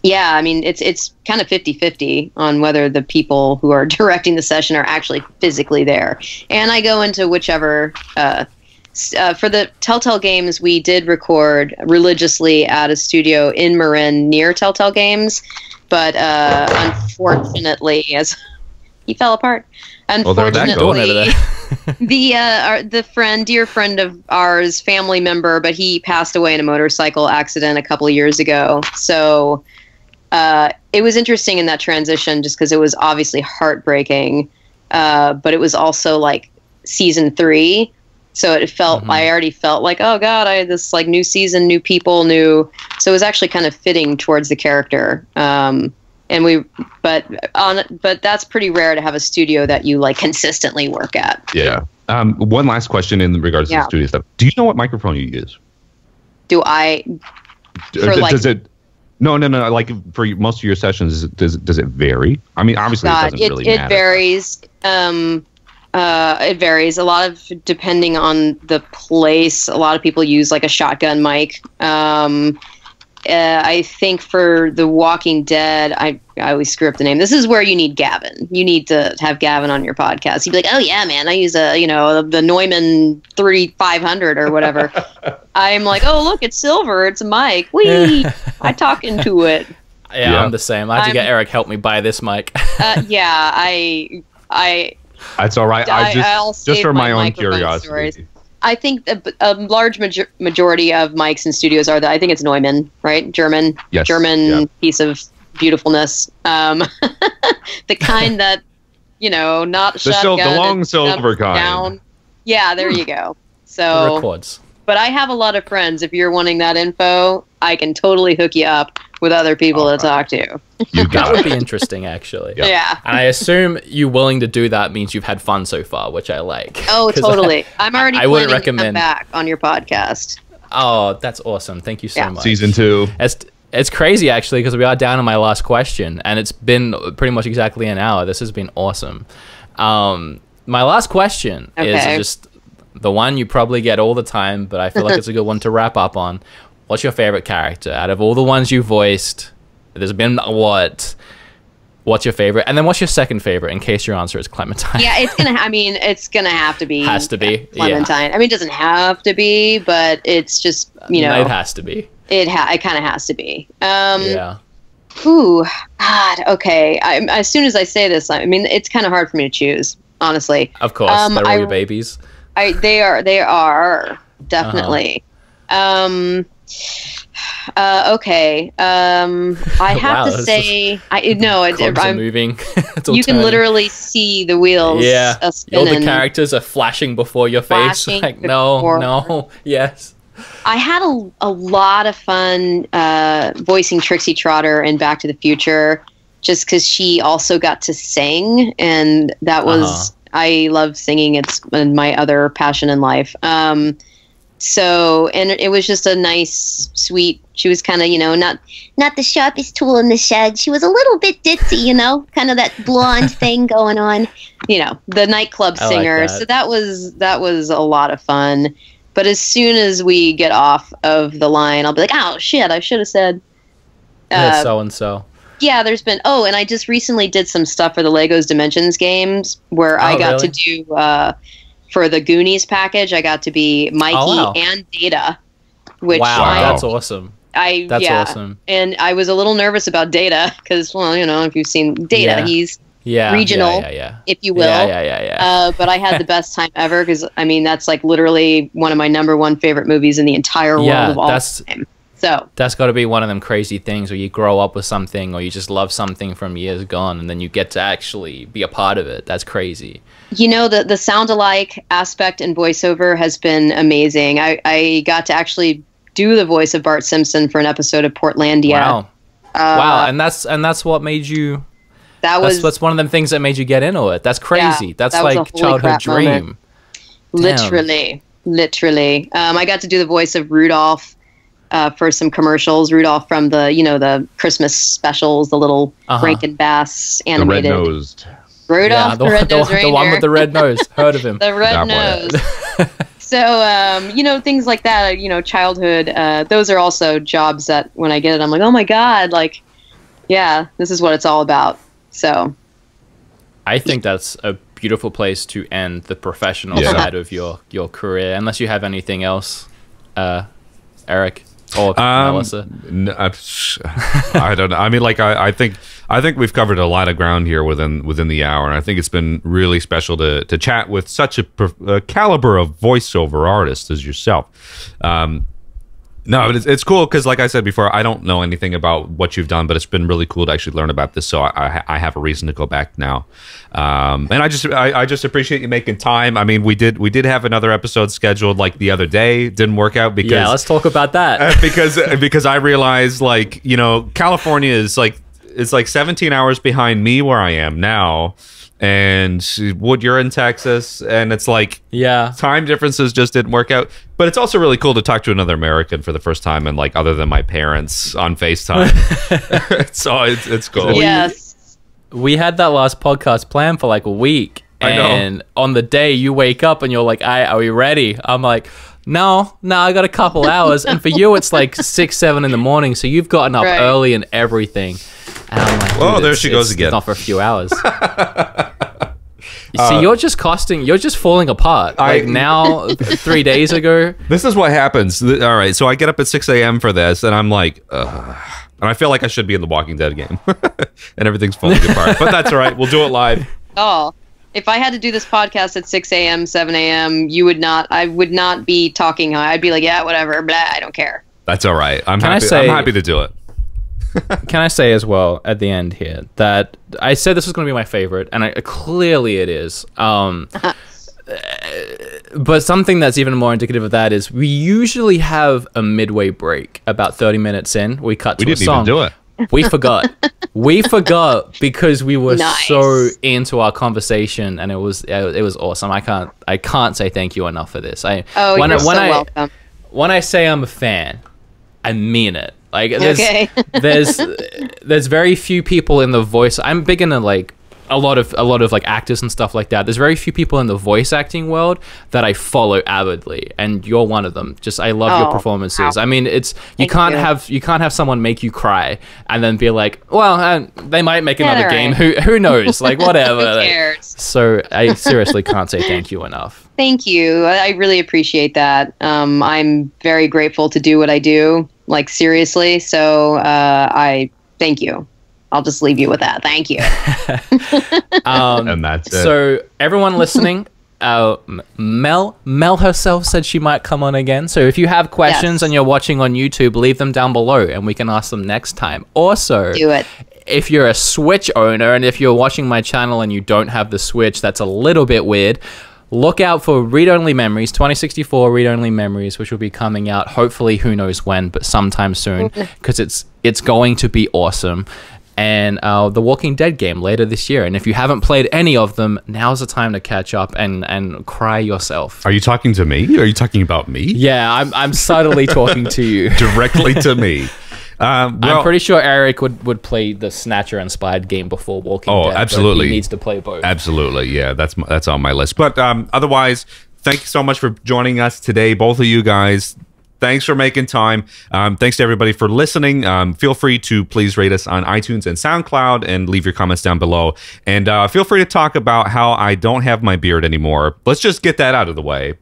yeah, I mean, it's kind of 50-50 on whether the people who are directing the session are actually physically there. And I go into whichever... for the Telltale games, we did record religiously at a studio in Marin near Telltale Games, but unfortunately, as he fell apart. Unfortunately, the dear friend of ours, family member, but he passed away in a motorcycle accident a couple of years ago. So it was interesting in that transition, just because it was obviously heartbreaking, but it was also like season 3. So it felt, I already felt like, oh God, this like new season, new people, so it was actually kind of fitting towards the character. But that's pretty rare to have a studio that you like consistently work at. Yeah. One last question in regards to the studio stuff. Do you know what microphone you use? Do I? Does it? No. Like for most of your sessions, does it vary? I mean, obviously it doesn't really matter. It varies. It varies a lot of depending on the place. A lot of people use like a shotgun mic. I think for The Walking Dead, I always screw up the name. This is where you need Gavin. You need to have Gavin on your podcast. He'd be like, "Oh yeah, man, I use the Neumann 3500 or whatever." I'm like, "Oh look, it's silver. It's a mic. Wee! I talk into it." Yeah, I'm the same. I had to get Eric help me buy this mic. Yeah, I. That's all right. Just for my own curiosity. Stories. I think a large majority of mics in studios are I think it's Neumann, right? German piece of beautifulness. The kind that, not shotgun. The long silver kind. Down. Yeah, there you go. So, records. But I have a lot of friends. If you're wanting that info, I can totally hook you up with other people to talk to. That would be interesting, actually. Yeah. And I assume you willing to do that means you've had fun so far, which I like. Oh, totally. I'm already planning to recommend come back on your podcast. Oh, that's awesome. Thank you so much. Season 2. It's crazy, actually, because we are down to my last question, and it's been pretty much exactly an hour. This has been awesome. My last question is just the one you probably get all the time, but I feel like it's a good one to wrap up on. What's your favorite character out of all the ones you voiced? There's been what? What's your favorite? And then what's your second favorite, in case your answer is Clementine? Yeah, it's gonna have to be. Has to be. Clementine. Yeah. I mean, it doesn't have to be, but it's just, you know. It has to be. It kind of has to be. Yeah. Ooh, God. Okay. As soon as I say this, I mean, it's kind of hard for me to choose, honestly. Of course, they're all your babies. They are definitely. Okay. I have to say, I'm moving. You can literally see the wheels. Yeah. Spinning. All the characters are flashing before your face. Like, no, yes. I had a lot of fun voicing Trixie Trotter in Back to the Future, just because she also got to sing, and that was I love singing. It's my other passion in life. So, and it was just a nice, sweet. She was kind of, not the sharpest tool in the shed. She was a little bit ditzy, kind of that blonde thing going on. The nightclub singer. Like that. So that was a lot of fun. But as soon as we get off of the line, I'll be like, oh shit, I should have said. So and so. Yeah, there's been. Oh, and I just recently did some stuff for the Legos Dimensions games where I got to do. For the Goonies package, I got to be Mikey and Data. Which that's awesome. That's awesome. And I was a little nervous about Data because, if you've seen Data, he's regional, if you will. But I had the best time ever because, that's like literally one of my #1 favorite movies in the entire world of all time. So that's got to be one of them crazy things where you grow up with something or you just love something from years gone and then you get to actually be a part of it. That's crazy. The sound alike aspect in voiceover has been amazing. I got to actually do the voice of Bart Simpson for an episode of Portlandia. Wow. And that's what made you. That's one of them things that made you get into it. That's crazy. Yeah, that's like childhood dream. Literally. I got to do the voice of Rudolph. For some commercials, Rudolph from the Christmas specials, the little Rankin Bass animated. The red-nosed. Rudolph, the red-nosed reindeer. The one with the red nose. Heard of him. The red nose. So, things like that, childhood, those are also jobs that when I get it, I'm like, oh my God, this is what it's all about. So. I think that's a beautiful place to end the professional side of your career, unless you have anything else, Eric. Or Melissa? I don't know. I think we've covered a lot of ground here within the hour, and I think it's been really special to chat with such a caliber of voiceover artist as yourself. No, but it's cool because, like I said before, I don't know anything about what you've done, but it's been really cool to actually learn about this. So I have a reason to go back now, and I just appreciate you making time. We did have another episode scheduled like the other day. Didn't work out because let's talk about that because I realized California is like 17 hours behind me where I am now. And Wood, you're in Texas, and it's like time differences just didn't work out. But it's also really cool to talk to another American for the first time, and other than my parents on FaceTime. So it's cool. Yes, we had that last podcast planned for a week, and on the day you wake up and you're like, "Are we ready?" I'm like, No, I got a couple hours, and for you it's like 6, 7 in the morning, so you've gotten up early and everything. And I'm like, oh, there she goes again. It's not for a few hours. See, you're just falling apart. Now, 3 days ago. This is what happens. All right, so I get up at 6 a.m. for this, and I'm like, ugh. And I feel like I should be in the Walking Dead game. And everything's falling apart. But that's all right. We'll do it live. Oh, if I had to do this podcast at 6 a.m., 7 a.m., I would not be talking. I'd be like, yeah, whatever, blah, I don't care. That's all right. I'm happy to do it. Can I say as well at the end here that I said this was going to be my favorite, and clearly it is. But something that's even more indicative of that is we usually have a midway break about 30 minutes in. We cut to a song. We didn't even do it. We forgot. We forgot because we were so into our conversation, and it was awesome. I can't say thank you enough for this. You're so welcome. When I say I'm a fan, I mean it. Like there's there's very few people in the voice. I'm big into like a lot of like actors and stuff like that. There's very few people in the voice acting world that I follow avidly, and you're one of them. Just I love your performances. Wow. I mean, it's you can't have someone make you cry and then be like, well, they might make another game. Who knows? Like whatever. Who cares? So I seriously can't say thank you enough. Thank you. I really appreciate that. I'm very grateful to do what I do. Like seriously. So I thank you. I'll just leave you with that. Thank you. And that's it. So everyone listening, Mel herself said she might come on again. So if you have questions and you're watching on YouTube, leave them down below and we can ask them next time. Also, do it. If you're a Switch owner and if you're watching my channel and you don't have the Switch, that's a little bit weird. Look out for Read Only Memories, 2064 Read Only Memories, which will be coming out hopefully who knows when, but sometime soon, because it's going to be awesome. And the Walking Dead game later this year. And if you haven't played any of them, now's the time to catch up and cry yourself. Are you talking to me? Are you talking about me? Yeah, I'm subtly talking to you. Directly to me. I'm pretty sure Eric would play the Snatcher-inspired game before Walking Dead. Oh, absolutely. He needs to play both. Absolutely, yeah. That's on my list. But otherwise, thank you so much for joining us today, both of you guys. Thanks for making time. Thanks to everybody for listening. Feel free to please rate us on iTunes and SoundCloud and leave your comments down below. And feel free to talk about how I don't have my beard anymore. Let's just get that out of the way.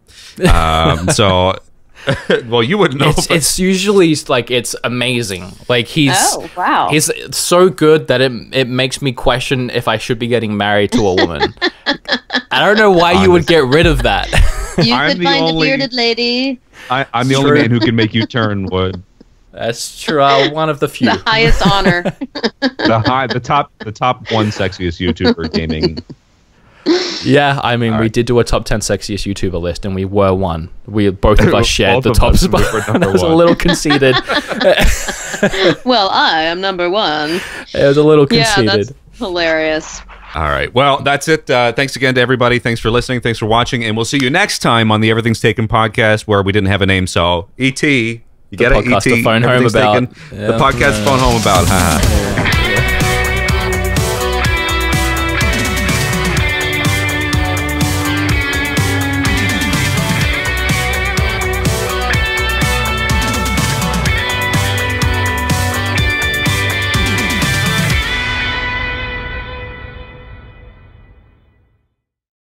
Well, you wouldn't know. It's usually like it's amazing. Like he's so good that it makes me question if I should be getting married to a woman. I don't know why you would get rid of that. You could find a bearded lady. I'm the only man who can make you turn wood. That's true. One of the few. The highest honor. the top one sexiest YouTuber gaming. Yeah, I mean, we did do a top 10 sexiest YouTuber list, and we were one. Both of us shared the top spot. That was a little conceited. Well, I am number one. It was a little conceited. Yeah, that's hilarious. All right. Well, that's it. Thanks again to everybody. Thanks for listening. Thanks for watching. And we'll see you next time on the Everything's Taken podcast, where we didn't have a name. So, E.T., you get it? E.T. The podcast to phone home about. The podcast to phone home about.